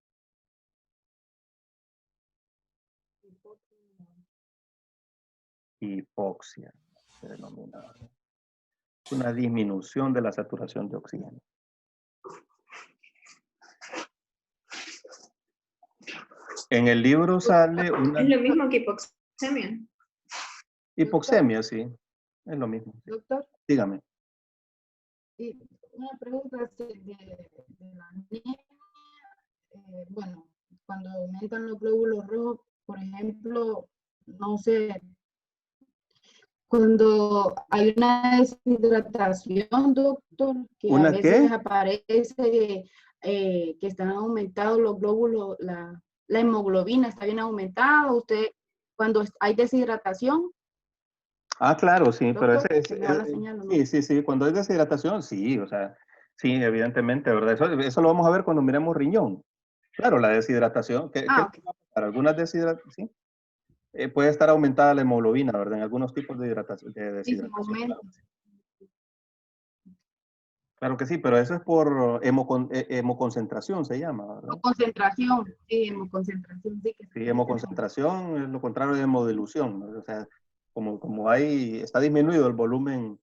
Hipoxia se denomina. Es una disminución de la saturación de oxígeno. En el libro sale una... Es lo mismo que hipoxemia. Hipoxemia, sí. Es lo mismo. Doctor, Dígame. y una pregunta de la anemia. Bueno, cuando aumentan los glóbulos rojos, por ejemplo, no sé, cuando hay una deshidratación, doctor, que a ¿Una veces qué? aparece que están aumentados los glóbulos, la hemoglobina está bien aumentada. Usted, cuando hay deshidratación, Ah, claro, sí, pero doctor, se me va la señal, ¿o no? sí, cuando hay deshidratación, sí, o sea, sí, evidentemente, ¿verdad? Eso lo vamos a ver cuando miremos riñón. Claro, la deshidratación, ¿qué Ah, va a pasar? Algunas deshidrataciones, sí. Puede estar aumentada la hemoglobina, ¿verdad? En algunos tipos de sí, se deshidratación. aumenta. Claro que sí, pero eso es por hemoconcentración, se llama, ¿verdad? Concentración, sí, hemoconcentración, sí. Sí, hemoconcentración es lo contrario de hemodilución, ¿no? O sea, como está disminuido el volumen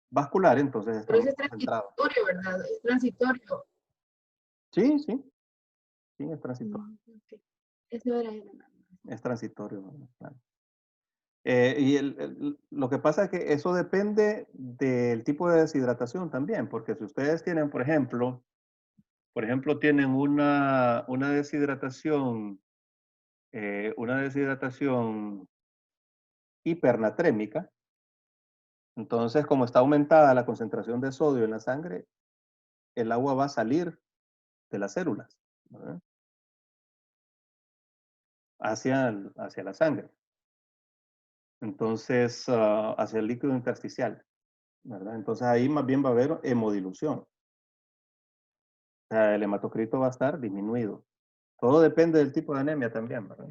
vascular, entonces está Pero eso más es concentrado. transitorio, ¿verdad? Es transitorio. Sí, es transitorio. Ok. Eso era. Es transitorio, ¿verdad? Claro. Lo que pasa es que eso depende del tipo de deshidratación también, porque si ustedes tienen, por ejemplo, tienen una deshidratación hipernatrémica, entonces como está aumentada la concentración de sodio en la sangre, el agua va a salir las células, ¿verdad? Hacia la sangre. Entonces, hacia el líquido intersticial, ¿verdad? Entonces ahí más bien va a haber hemodilución. O sea, el hematocrito va a estar disminuido. Todo depende del tipo de anemia también, ¿verdad?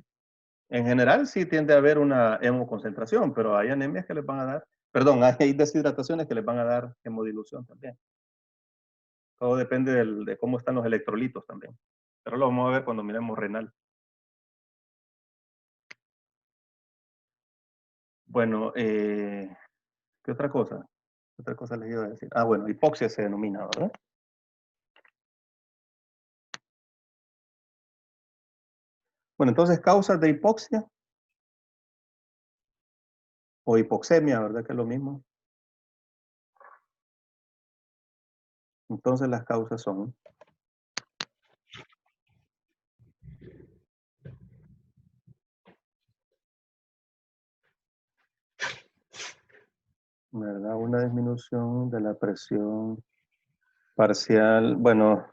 En general sí tiende a haber una hemoconcentración, pero hay anemias que les van a dar, perdón, hay deshidrataciones que les van a dar hemodilución también. Todo depende de cómo están los electrolitos también. Pero lo vamos a ver cuando miremos renal. Bueno, ¿qué otra cosa? ¿Qué otra cosa les iba a decir? Ah, bueno, hipoxia se denomina, ¿verdad? Bueno, entonces causas de hipoxia o hipoxemia, ¿verdad? Que es lo mismo. Entonces las causas son ¿verdad? Una disminución de la presión parcial. Bueno,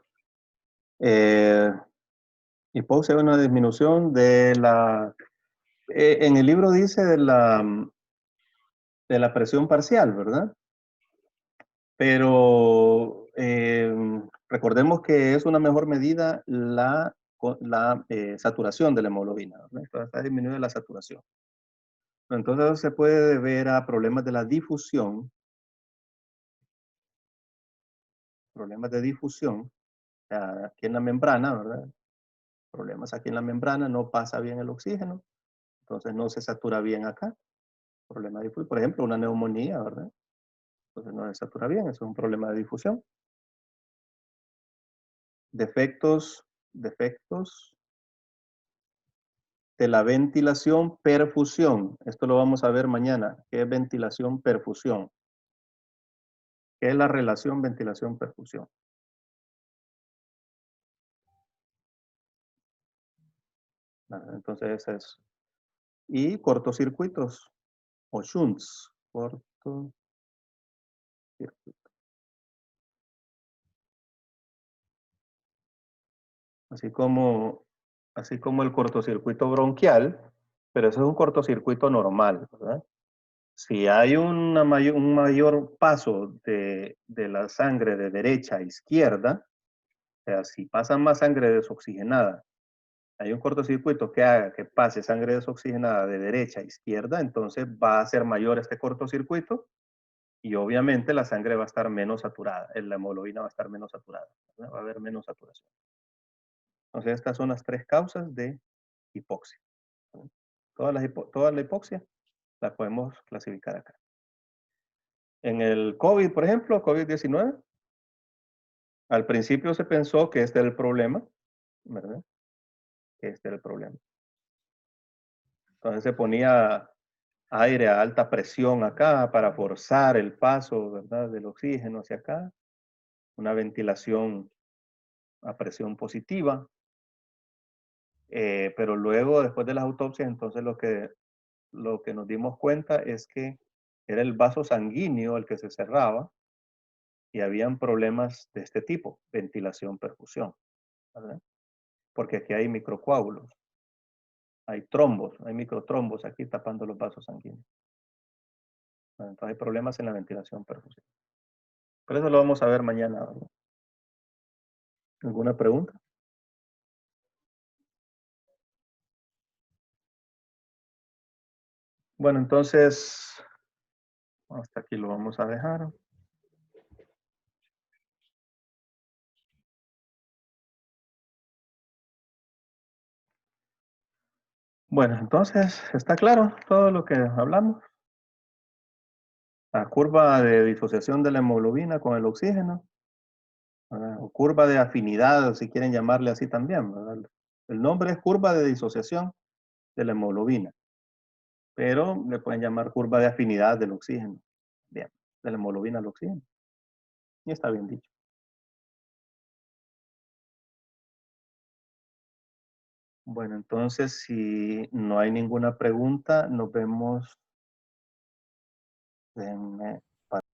hipoxia es una disminución de la... en el libro dice de la presión parcial, ¿verdad? Pero recordemos que es una mejor medida la saturación de la hemoglobina, ¿verdad? Entonces está disminuyendo la saturación. Entonces eso se puede deber a problemas de la difusión, problemas de difusión aquí en la membrana, ¿verdad? Problemas aquí en la membrana, no pasa bien el oxígeno, entonces no se satura bien acá. Problema de difusión, por ejemplo, una neumonía, ¿verdad? Entonces no se satura bien, eso es un problema de difusión. Defectos de la ventilación perfusión. Esto lo vamos a ver mañana. ¿Qué es ventilación perfusión? ¿Qué es la relación ventilación perfusión? Entonces ese es. Y cortocircuitos o shunts. Cortocircuito. Así como el cortocircuito bronquial, pero eso es un cortocircuito normal, ¿verdad? Si hay un mayor paso de la sangre de derecha a izquierda, o sea, si pasa más sangre desoxigenada, hay un cortocircuito que haga que pase sangre desoxigenada de derecha a izquierda, entonces va a ser mayor este cortocircuito y obviamente la sangre va a estar menos saturada, la hemoglobina va a estar menos saturada, ¿verdad? Va a haber menos saturación. Entonces estas son las tres causas de hipoxia. Toda la hipoxia la podemos clasificar acá. En el COVID, por ejemplo, COVID-19, al principio se pensó que este era el problema, ¿verdad? Que este era el problema. Entonces se ponía aire a alta presión acá para forzar el paso, ¿verdad? Del oxígeno hacia acá. Una ventilación a presión positiva. Pero luego, después de las autopsias, entonces lo que nos dimos cuenta es que era el vaso sanguíneo el que se cerraba y habían problemas de este tipo, ventilación, perfusión, ¿verdad? Porque aquí hay microcoágulos, hay trombos, hay microtrombos aquí tapando los vasos sanguíneos. Entonces hay problemas en la ventilación, perfusión. Pero eso lo vamos a ver mañana, ¿verdad? ¿Alguna pregunta? Bueno, entonces, hasta aquí lo vamos a dejar. Bueno, entonces, ¿está claro todo lo que hablamos? La curva de disociación de la hemoglobina con el oxígeno, ¿verdad? O curva de afinidad, si quieren llamarle así también, ¿verdad? El nombre es curva de disociación de la hemoglobina, pero le pueden llamar curva de afinidad del oxígeno, bien, de la hemoglobina al oxígeno. Y está bien dicho. Bueno, entonces, si no hay ninguna pregunta, nos vemos. Déjenme